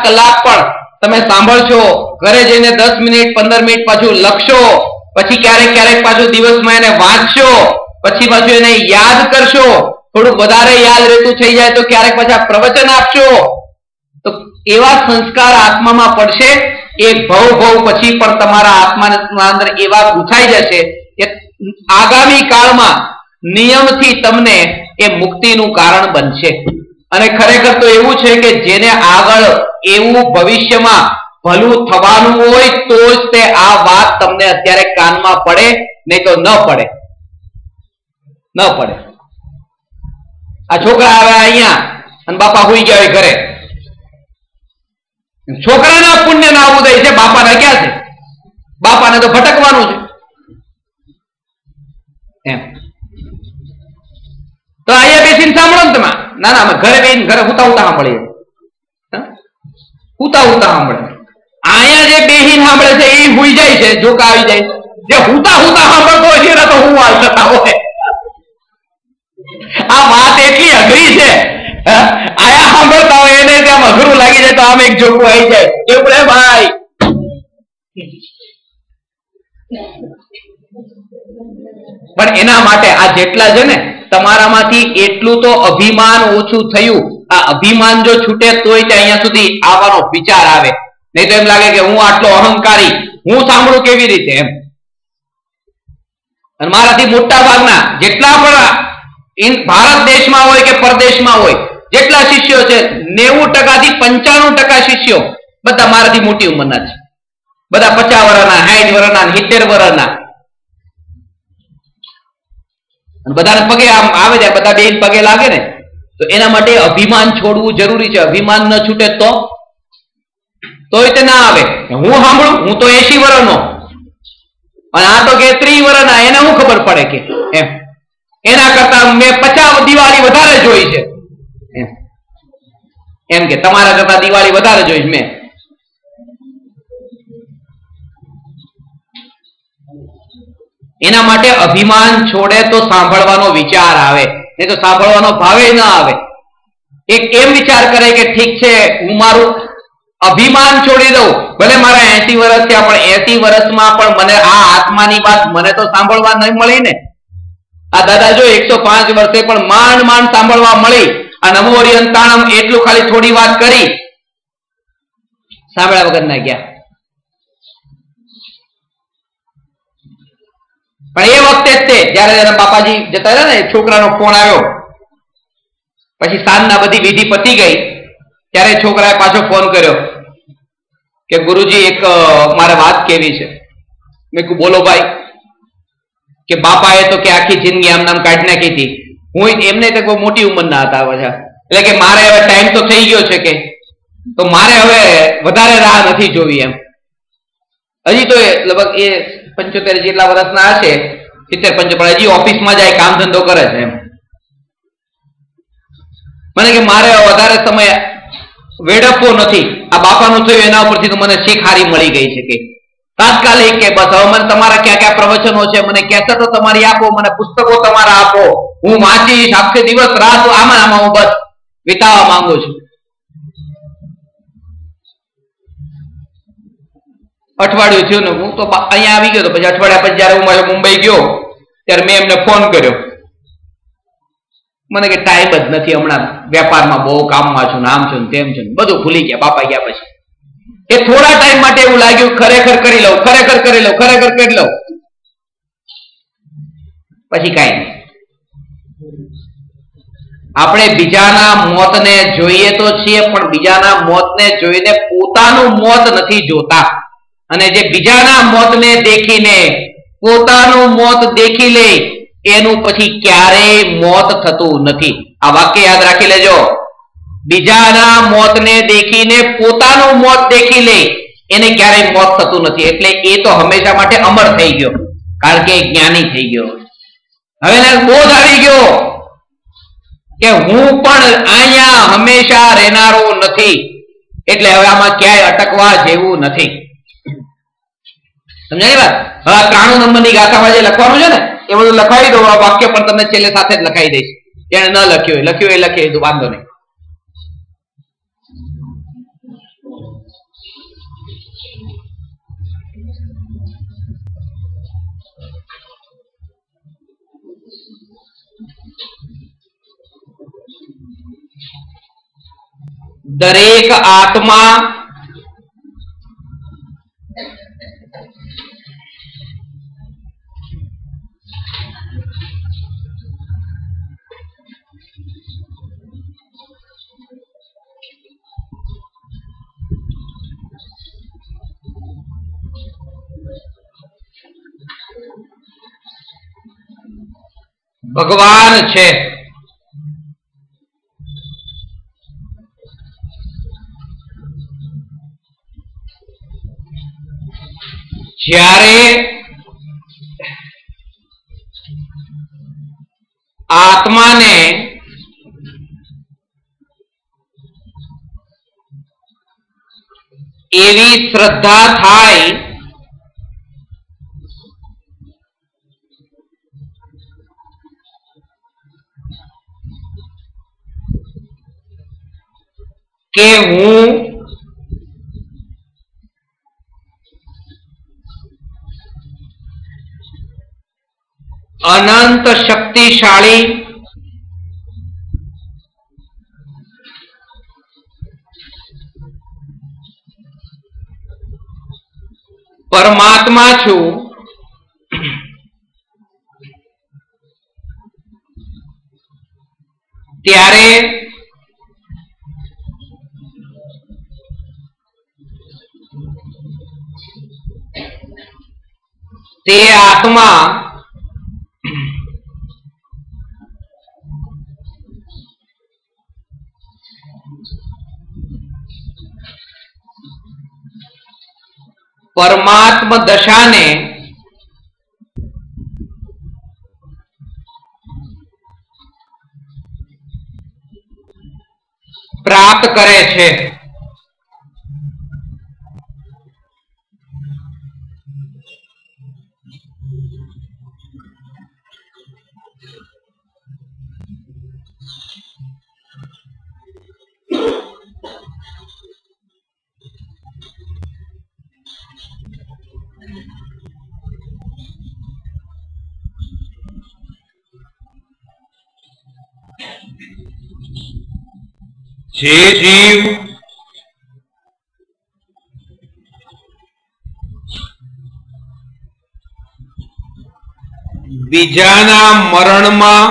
પણ તમે સાંભળશો, ઘરે જઈને 10 મિનિટ 15 મિનિટ પાછું લખશો, પછી ક્યારેક પાછું દિવસમાં એને વાંચશો, પછી પાછું એને યાદ કરશો, થોડુંક વધારે યાદ રહેતું થઈ જાય તો ક્યારેક પાછા પ્રવચન આપશો, તો એવા સંસ્કાર આત્મામાં પડશે. એ ભવ પછી પણ તમારા આત્માના અંદર એવા ગૂંથાઈ જશે કે આગામી કાળમાં નિયમથી તમને એ મુક્તિનું કારણ બનશે. અને ખરેખર તો એવું છે કે જેને આગળ એવું ભવિષ્યમાં ભલું થવાનું હોય તો જ તે આ વાત તમને અત્યારે કાનમાં પડે, નહીં તો ન પડે. આ છોકરા આવે અહીંયા અને બાપા હોઈ ગયા હોય ઘરે. છોકરાના પુણ્ય ના ઉદય છે, બાપાના ક્યાં છે? બાપાને તો ભટકવાનું છે એમ. તો અહીંયા બેસીને સાંભળો ને તમે. ના અમે ઘરે બેસીને ઘરે હુતા સાંભળીએ, હુતા સાંભળે. અહીંયા જે બેહીને સાંભળે છે એ હુઈ જાય છે, જોકા આવી જાય. જે હુતા સાંભળતો હોય છે તો હું હાલ થતા હોય. આ વાત એટલી અઘરી છે, આયા સાંભળતા હોય એને ત્યાં અઘરું લાગી જાય તો આમ એક જોકું આવી જાય એવું રે ભાઈ. પણ એના માટે આ જેટલા છે ને, તમારામાંથી એટલું તો અભિમાન ઓછું થયું. આ અભિમાન જો છૂટે તોય તે અહીંયા સુધી આવવાનો વિચાર આવે, નહીં તો એમ લાગે કે હું આટલો અહંકારી, હું સાંભળું કેવી રીતે એમ. અને મારાથી મોટા ભાગના જેટલા પણ ભારત દેશમાં હોય કે પરદેશમાં હોય, જેટલા શિષ્યો છે 90% થી 95% શિષ્યો બધા મારાથી મોટી ઉંમરના છે. બધા 50 વર્ષના, 60 વર્ષના, 70 વર્ષના. અને બધાને પગે આમ આવે છે, બધા બેન પગે લાગે ને, તો એના માટે અભિમાન છોડવું જરૂરી છે. અભિમાન ન છૂટે તોય તે ના આવે. હું સાંભળું, હું તો 80 વર્ષનો અને આ તો કે 30 વર્ષના, એને શું ખબર પડે કે એમ. એના કરતા મેં 50 દિવાળી વધારે જોઈ છે એમ. એમ કે તમારા કરતા દિવાળી વધારે જોઈશ મેં. એના માટે અભિમાન છોડે તો સાંભળવાનો વિચાર આવે, નહીં તો સાંભળવાનો ભાવે ના આવે. એક એમ વિચાર કરે કે ઠીક છે હું મારું અભિમાન છોડી દઉં, ભલે મારા 80 વર્ષ થયા પણ 80 વર્ષમાં પણ મને આ આત્માની વાત મને તો સાંભળવા નહીં મળી ને. આ દાદા જો 105 વર્ષે પણ માંડ માંડ સાંભળવા મળી. આ નમો હરિયંતાણમ એટલું ખાલી થોડી વાત કરી, સાંભળ્યા વગર ના ગયા. પણ એ વખતે જ તે જયારે બાપાજી જતા રહ્યા ને, છોકરાનો ફોન આવ્યો, પછી સાંજના બધી વિધિ પતી ગઈ ત્યારે છોકરાએ પાછો ફોન કર્યો કે ગુરુજી એક મારે વાત કેવી છે. મેં કહ્યું બોલો ભાઈ. કે બાપાએ તો કે આખી જિંદગી આમ નામ કાઢી નાખી હતી. હું એમને તો બહુ મોટી ઉંમરના હતા પાછા, એટલે કે મારે હવે ટાઈમ તો થઈ ગયો છે, કે તો મારે હવે વધારે રાહ નથી જોવી એમ. હજી તો લગભગ એ 75 જેટલા વર્ષના હશે, 70-75, પણ હજી ઓફિસમાં જાય, કામ ધંધો કરે છે એમ. મને કે મારે વધારે સમય વેડપવો નથી, આ બાપાનું થયું એના ઉપરથી તો મને શીખ હારી મળી ગઈ છે કે તાત્કાલિક કે બસ હવે મને તમારા ક્યાં ક્યાં પ્રવચનો છે, મને કેસેટો તમારી આપો, મને પુસ્તકો તમારા આપો, હું વાંચીશ, આખો દિવસ રાત આમાં હું બસ વિતાવવા માંગુ છું. અઠવાડિયું થયું ને હું તો અહીંયા આવી ગયો. તો પછી અઠવાડિયા પછી જયારે હું મુંબઈ ગયો ત્યારે મેં એમને ફોન કર્યો. મને કે ટાઈમ જ નથી, હમણાં વેપારમાં બહુ કામમાં છું, નામ છું તેમ છું, બધું ભૂલી ગયા બાપા ગયા પછી. એ થોડા ટાઈમ માટે એવું લાગ્યું ખરેખર કરી લઉં, ખરેખર કરી લઉં, ખરેખર કરી લઉં, પછી કઈ નહીં. આપણે બીજાના મોતને જોઈએ તો છીએ, પણ બીજાના મોતને જોઈને પોતાનું મોત નથી જોતા. અને જે બીજાના મોતને દેખીને પોતાનું મોત દેખી લે એનું પછી ક્યારેય મોત થતું નથી. આ વાક્ય યાદ રાખી લેજો. બીજાના મોતને દેખીને પોતાનું મોત દેખી લે એને ક્યારેય મોત થતું નથી. એટલે એ તો હંમેશા માટે અમર થઈ ગયો, કારણ કે જ્ઞાની થઈ ગયો. હવે એને બોધ આવી ગયો કે હું પણ અહીંયા હંમેશા રહેનારો નથી, એટલે હવે આમાં ક્યાંય અટકવા જેવું નથી. સમજાય વાત? હવે 93 નંબરની ગાથામાં જે લખવાનું છે ને એ બધું લખાવી દો. આ વાક્ય પણ તમને છેલ્લે સાથે જ લખાઈ દઈશ. જેને ન લખ્યું એ લખે, તો વાંધો નહીં. દરેક આત્મા ભગવાન છે. જ્યારે આત્માને એવી શ્રદ્ધા થાય કે હું અનંત શક્તિશાળી પરમાત્મા છું, ત્યારે તે આત્મા પરમાત્મ દશાને પ્રાપ્ત કરે છે. જે જીવ બીજાના મરણમાં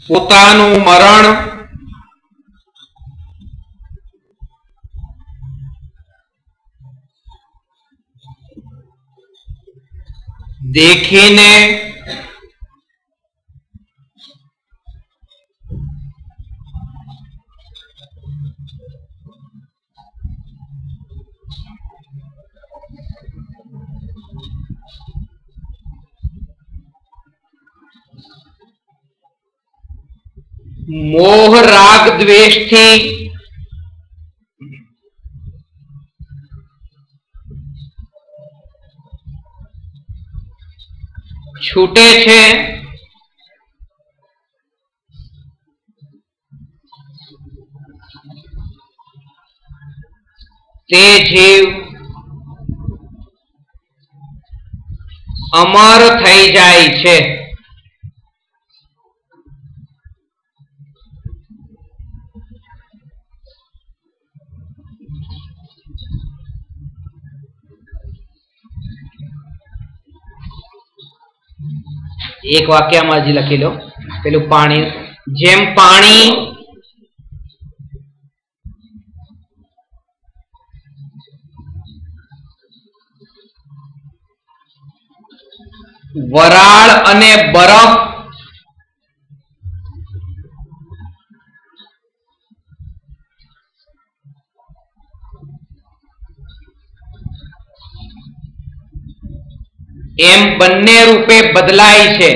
પોતાનું મરણ દેખીને મોહ રાગ દ્વેષથી છૂટે છે. તે જીવ અમર થઈ જાય છે. એક વાક્યમાં હજી લખી લો. પેલું પાણી, જેમ પાણી વરાળ અને બરફ એમ બંને રૂપે બદલાય છે.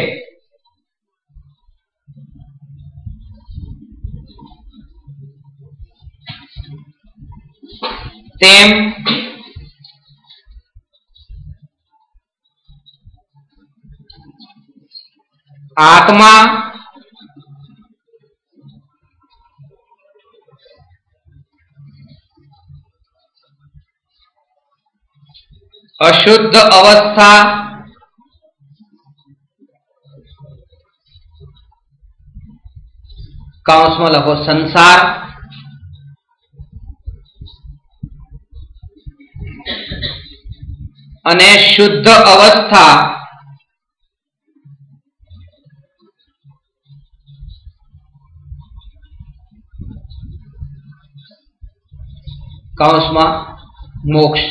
તેમ આત્મા અશુદ્ધ અવસ્થા કૌંસમાં લખો સંસાર અને શુદ્ધ અવસ્થા કૌંસમાં મોક્ષ.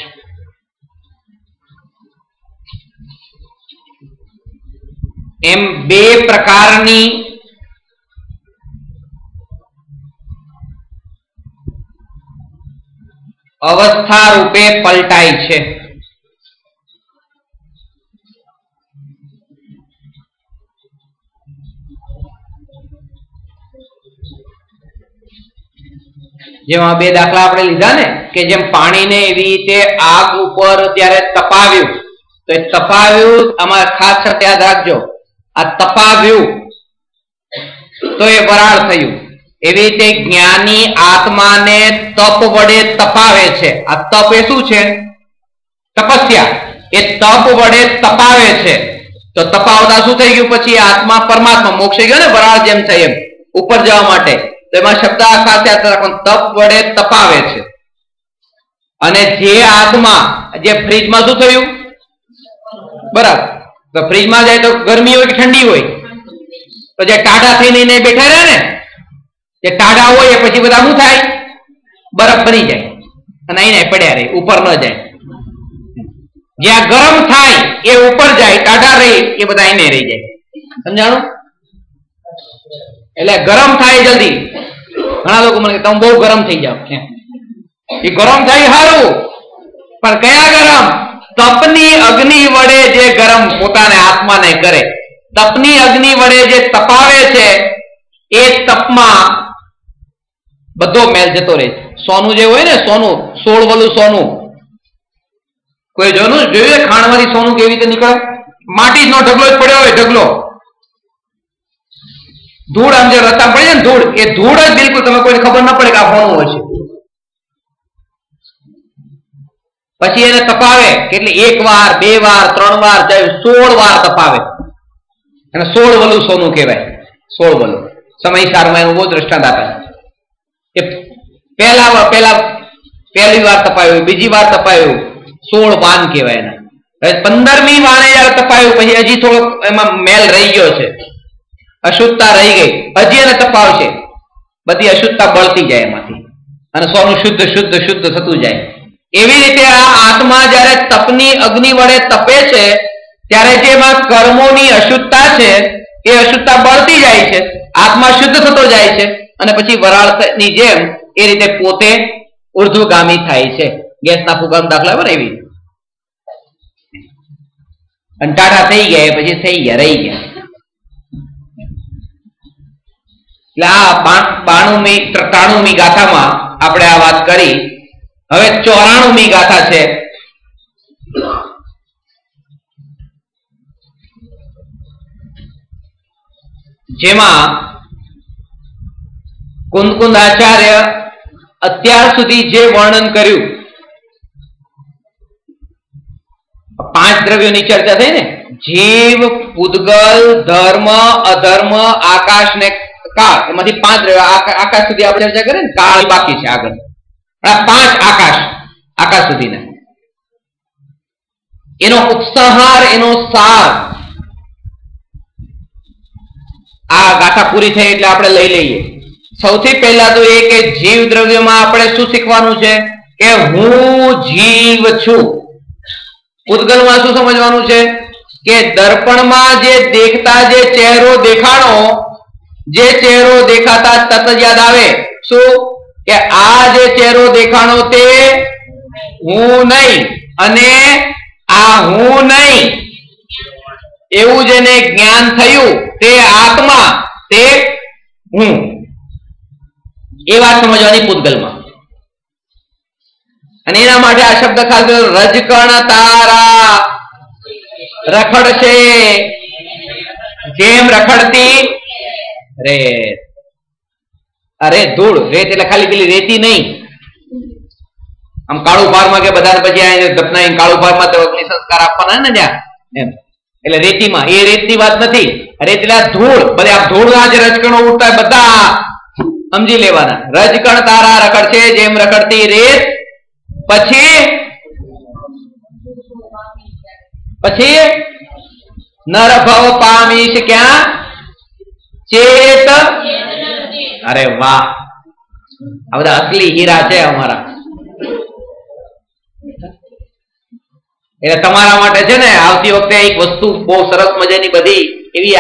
એમ બે પ્રકારની અવસ્થા રૂપે પલટાય છે. જેમાં બે દાખલા આપણે લીધા ને કે જેમ પાણીને એવી રીતે આગ ઉપર ત્યારે તપાવ્યું તો એ તપાવ્યું, આમાં ખાસ શબ્દ યાદ રાખજો, આ તપાવ્યું તો એ વરાળ થયું. એવી રીતે જ્ઞાની આત્માને તપ વડે તપાવે છે. આ તપ એ શું છે? તપસ્યા. એ તપ વડે તપાવે છે તો તપાવતા શું થઈ ગયું? પછી આત્મા પરમાત્મા મોક્ષ ગયો ને, વરાળ જેમ થઈ એમ ઉપર જવા માટે. તો એમાં શબ્દ આ ખાસ યાદ રાખો, તપ વડે તપાવે છે. અને જે આત્મા જે ફ્રીજમાં શું થયું? બરાબર, તો ફ્રીજમાં જાય તો ગરમી હોય કે ઠંડી હોય? તો જે ટાઢા થઈને બેઠા રહે ને, જે ટાઢા હોય એ પછી બધા શું થાય? બરફ બની જાય અને અહીં પડ્યા રહે, ઉપર ન જાય. જ્યાં ગરમ થાય એ ઉપર જાય, ટાઢા રહી એ બધા અહીં રહી જાય. સમજાણું? એટલે ગરમ થાય જલ્દી. ઘણા લોકો મને તમે બહુ ગરમ થઈ જાવ, એ ગરમ થાય સારું, પણ કયા ગરમ? તપની અગ્નિ વડે જે ગરમ પોતાને આત્માને કરે, તપની અગ્નિ વડે જે તપાવે છે એ તપમાં બધો મેલ જતો રહે. સોનું જે હોય ને, સોનું 16 વલું સોનું, કોઈ જોયું ખાણમાંથી સોનું કેવી રીતે નીકળે? માટી નો ઢગલો જ પડ્યો હોય, ઢગલો ધૂળ આમ જે રસ્તા પડે ને ધૂળ, એ ધૂળ જ બિલકુલ તમે કોઈને ખબર ના પડે કે આ સોનું હોય છે. પછી એને તપાવે, કેટલી 1 વાર 2 વાર 3 વાર 16 વાર તપાવે, અને 16 વલું સોનું કહેવાય. 16 વલું સમય સારમાં એનું બહુ દ્રષ્ટાંત આપે કે પહેલી વાર તપાયું, બીજી વાર તપાયું, 16 વાન કહેવાય એને. હવે 15મી વાને જયારે તપાયું પછી હજી થોડોક એમાં મેલ રહી ગયો છે, અશુદ્ધતા રહી ગઈ, હજી એને તપાવશે, બધી અશુદ્ધતા બળતી જાય એમાંથી અને સોનું શુદ્ધ શુદ્ધ શુદ્ધ થતું જાય. એવી રીતે આ આત્મા જયારે તપની અગ્નિ વડે તપે છે ત્યારે જેમાં કર્મોની અશુદ્ધતા છે એ અશુદ્ધતા બળતી જાય છે, આત્મા શુદ્ધ થતો જાય છે અને પછી વરાળની જેમ એ રીતે પોતે ઉર્ધ્વગામી થાય છે. ગેસના ફુગાનો દાખલા હોય ને એવી, અને ટાઢા થઈ ગયા પછી થઈ ગયા, રહી ગયા. એટલે આ 93મી ગાથામાં આપણે આ વાત કરી. હવે 94મી ગાથા છે. જેમાં કુંદકુંદ આચાર્ય અત્યાર સુધી જે વર્ણન કર્યું, 5 દ્રવ્યોની ચર્ચા થઈ ને, જીવ, પૂદગલ, ધર્મ, અધર્મ, આકાશ ને કાળ, એમાંથી 5 દ્રવ્યો. આકાશ સુધી આપણે ચર્ચા કરીએ ને, કાળ બાકી છે આગળ. 5 આકાશ સુધીના એનો ઉપસંહાર, એનો સાર આ ગાથા પૂરી થઈ એટલે આપણે લઈ લઈએ. સૌથી પહેલા તો એ કે જીવ દ્રવ્યમાં આપણે શું શીખવાનું છે કે હું જીવ છું. પૂદગલમાં શું સમજવાનું છે કે દર્પણમાં જે દેખતા જે ચહેરો દેખાણો, જે ચહેરો દેખાતા તત જ યાદ આવે શું કે આ જે ચહેરો દેખાણો તે હું નહીં અને આ હું નહીં એવું જેને જ્ઞાન થયું તે આત્મા, તે હું, એ વાત સમજવાની પૂદગલમાં. અને એના માટે આ શબ્દ ખાસ રજકણ તારા રખડશે જેમ રખડતી રેત. અરે ધૂળ, રેત એટલે ખાલી પેલી રેતી નહીં, આમ કાળું ભારમાં કે બધા પછી આ દફનાઈ કાળું ભારમાં તો અગ્નિ સંસ્કાર આપવાના ને ત્યાં એમ, એટલે રેતીમાં, એ રેતની વાત નથી. રેત એટલે ધૂળ, બધા ધૂળના જે રજકણો ઉડતા બધા સમજી લેવાના. રજકણ તારા રખડશે જેમ રખડતી રેત. પછી નરભવ પામીશ ક્યાં? ચેત. અરે વાહ, આ બધા અસલી હીરા છે અમારા. એટલે તમારા માટે છે ને આવતી વખતે એક વસ્તુ બહુ સરસ મજાની બધી એવી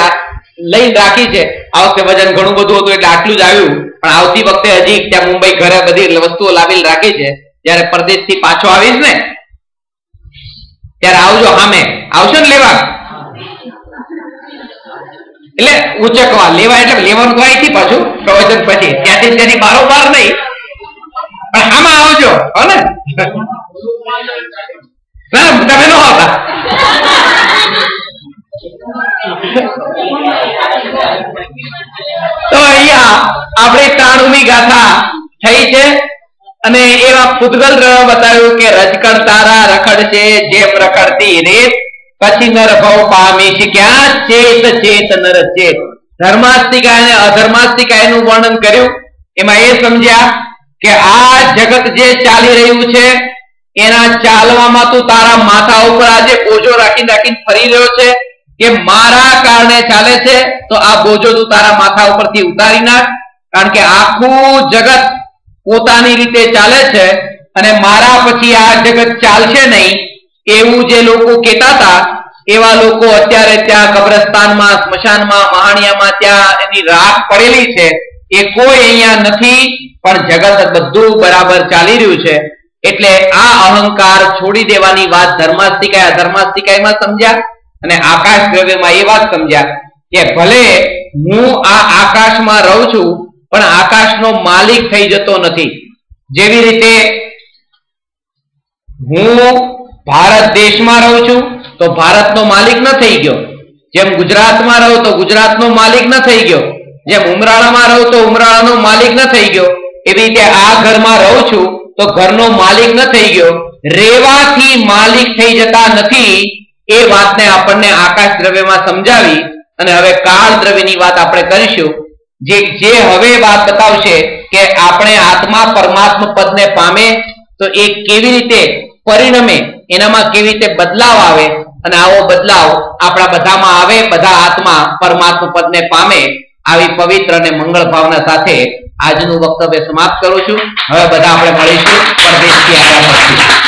લઈને રાખી છે. આ વખતે વજન ઘણું બધું હતું એટલે આટલું જ આવ્યું, પણ આવતી વખતે હજી ત્યાં મુંબઈ ઘરે બધી વસ્તુઓ લાવીને રાખી છે. જયારે પરદેશથી પાછો આવીશ ને ત્યારે આવજો, સામે આવશો ને લેવા. એટલે ઉચકવા લેવા, એટલે લેવાનું તો અહીંથી પાછું પ્રવચન પછી, ત્યાંથી ત્યાંથી બારોબાર નહીં, પણ આમાં આવજો હો ને. ના તમે ન આવતા. તો અહીંયા આપણે 93મી ગાથા થઈ છે અને એવા પૂદગલ બતાવ્યું કે રજકણ તારા રખડશે જેમ રખડતી રેત. પછી નર ભવ પામીશ ક્યાં? ચેત ચેત નર ચેત. ધર્માસ્તિકા અને અધર્માસ્તિકાનું વર્ણન કર્યું. એમાં એ સમજ્યા કે આ જગત જે ચાલી રહ્યું છે એના ચાલવામાં તું તારા માથા ઉપર આજે બોજો રાખી રાખીને ફરી રહ્યો છે કે મારા કારણે ચાલે છે, તો આ બોજો તું તારા માથા ઉપરથી ઉતારી નાખ. કારણ કે આખું જગત પોતાની રીતે ચાલે છે અને મારા પછી આ જગત ચાલશે નહીં એવું જે લોકો કહેતા હતા, એવા લોકો અત્યારે ત્યાં કબ્રસ્તાનમાં, સ્મશાનમાં, મહાણિયામાં ત્યાં એની રાખ પડેલી છે. એ કોઈ અહીંયા નથી, પણ જગત બધું બરાબર ચાલી રહ્યું છે. એટલે આ અહંકાર છોડી દેવાની વાત ધર્માસ્તિકાય અધર્માસ્તિકાયમાં સમજ્યા અને આકાશ દ્રવ્યમાં એ વાત સમજ્યા કે ભલે હું આ આકાશમાં રહું છું પણ આકાશનો માલિક થઈ જતો નથી. જેવી રીતે હું ભારત દેશમાં રહું છું તો ભારતનો માલિક ન થઈ ગયો, જેમ ગુજરાતમાં રહું તો ગુજરાતનો માલિક ન થઈ ગયો, જેમ ઉમરાળામાં રહું તો ઉમરાળાનો માલિક ન થઈ ગયો, એવી રીતે આ ઘરમાં રહું છું તો ઘરનો માલિક ન થઈ ગયો. રેવાથી માલિક થઈ જતા નથી એ વાતને આપણને આકાશ દ્રવ્યમાં સમજાવી અને હવે કાળ દ્રવ્યની વાત આપણે કરીશું. જે હવે વાત બતાવશે કે આપણે આત્મા પરમાત્મા પદને પામે તો એ કેવી રીતે પરિણમે, એનામાં કેવી રીતે બદલાવ આવે અને આવો બદલાવ આપણા બધામાં આવે, બધા આત્મા પરમાત્મા પદને પામે. આવી પવિત્ર અને મંગળ ભાવના સાથે આજનું વક્તવ્ય સમાપ્ત કરું છું. હવે બધા આપણે મળીશું પરદેશથી આવ્યા પછી.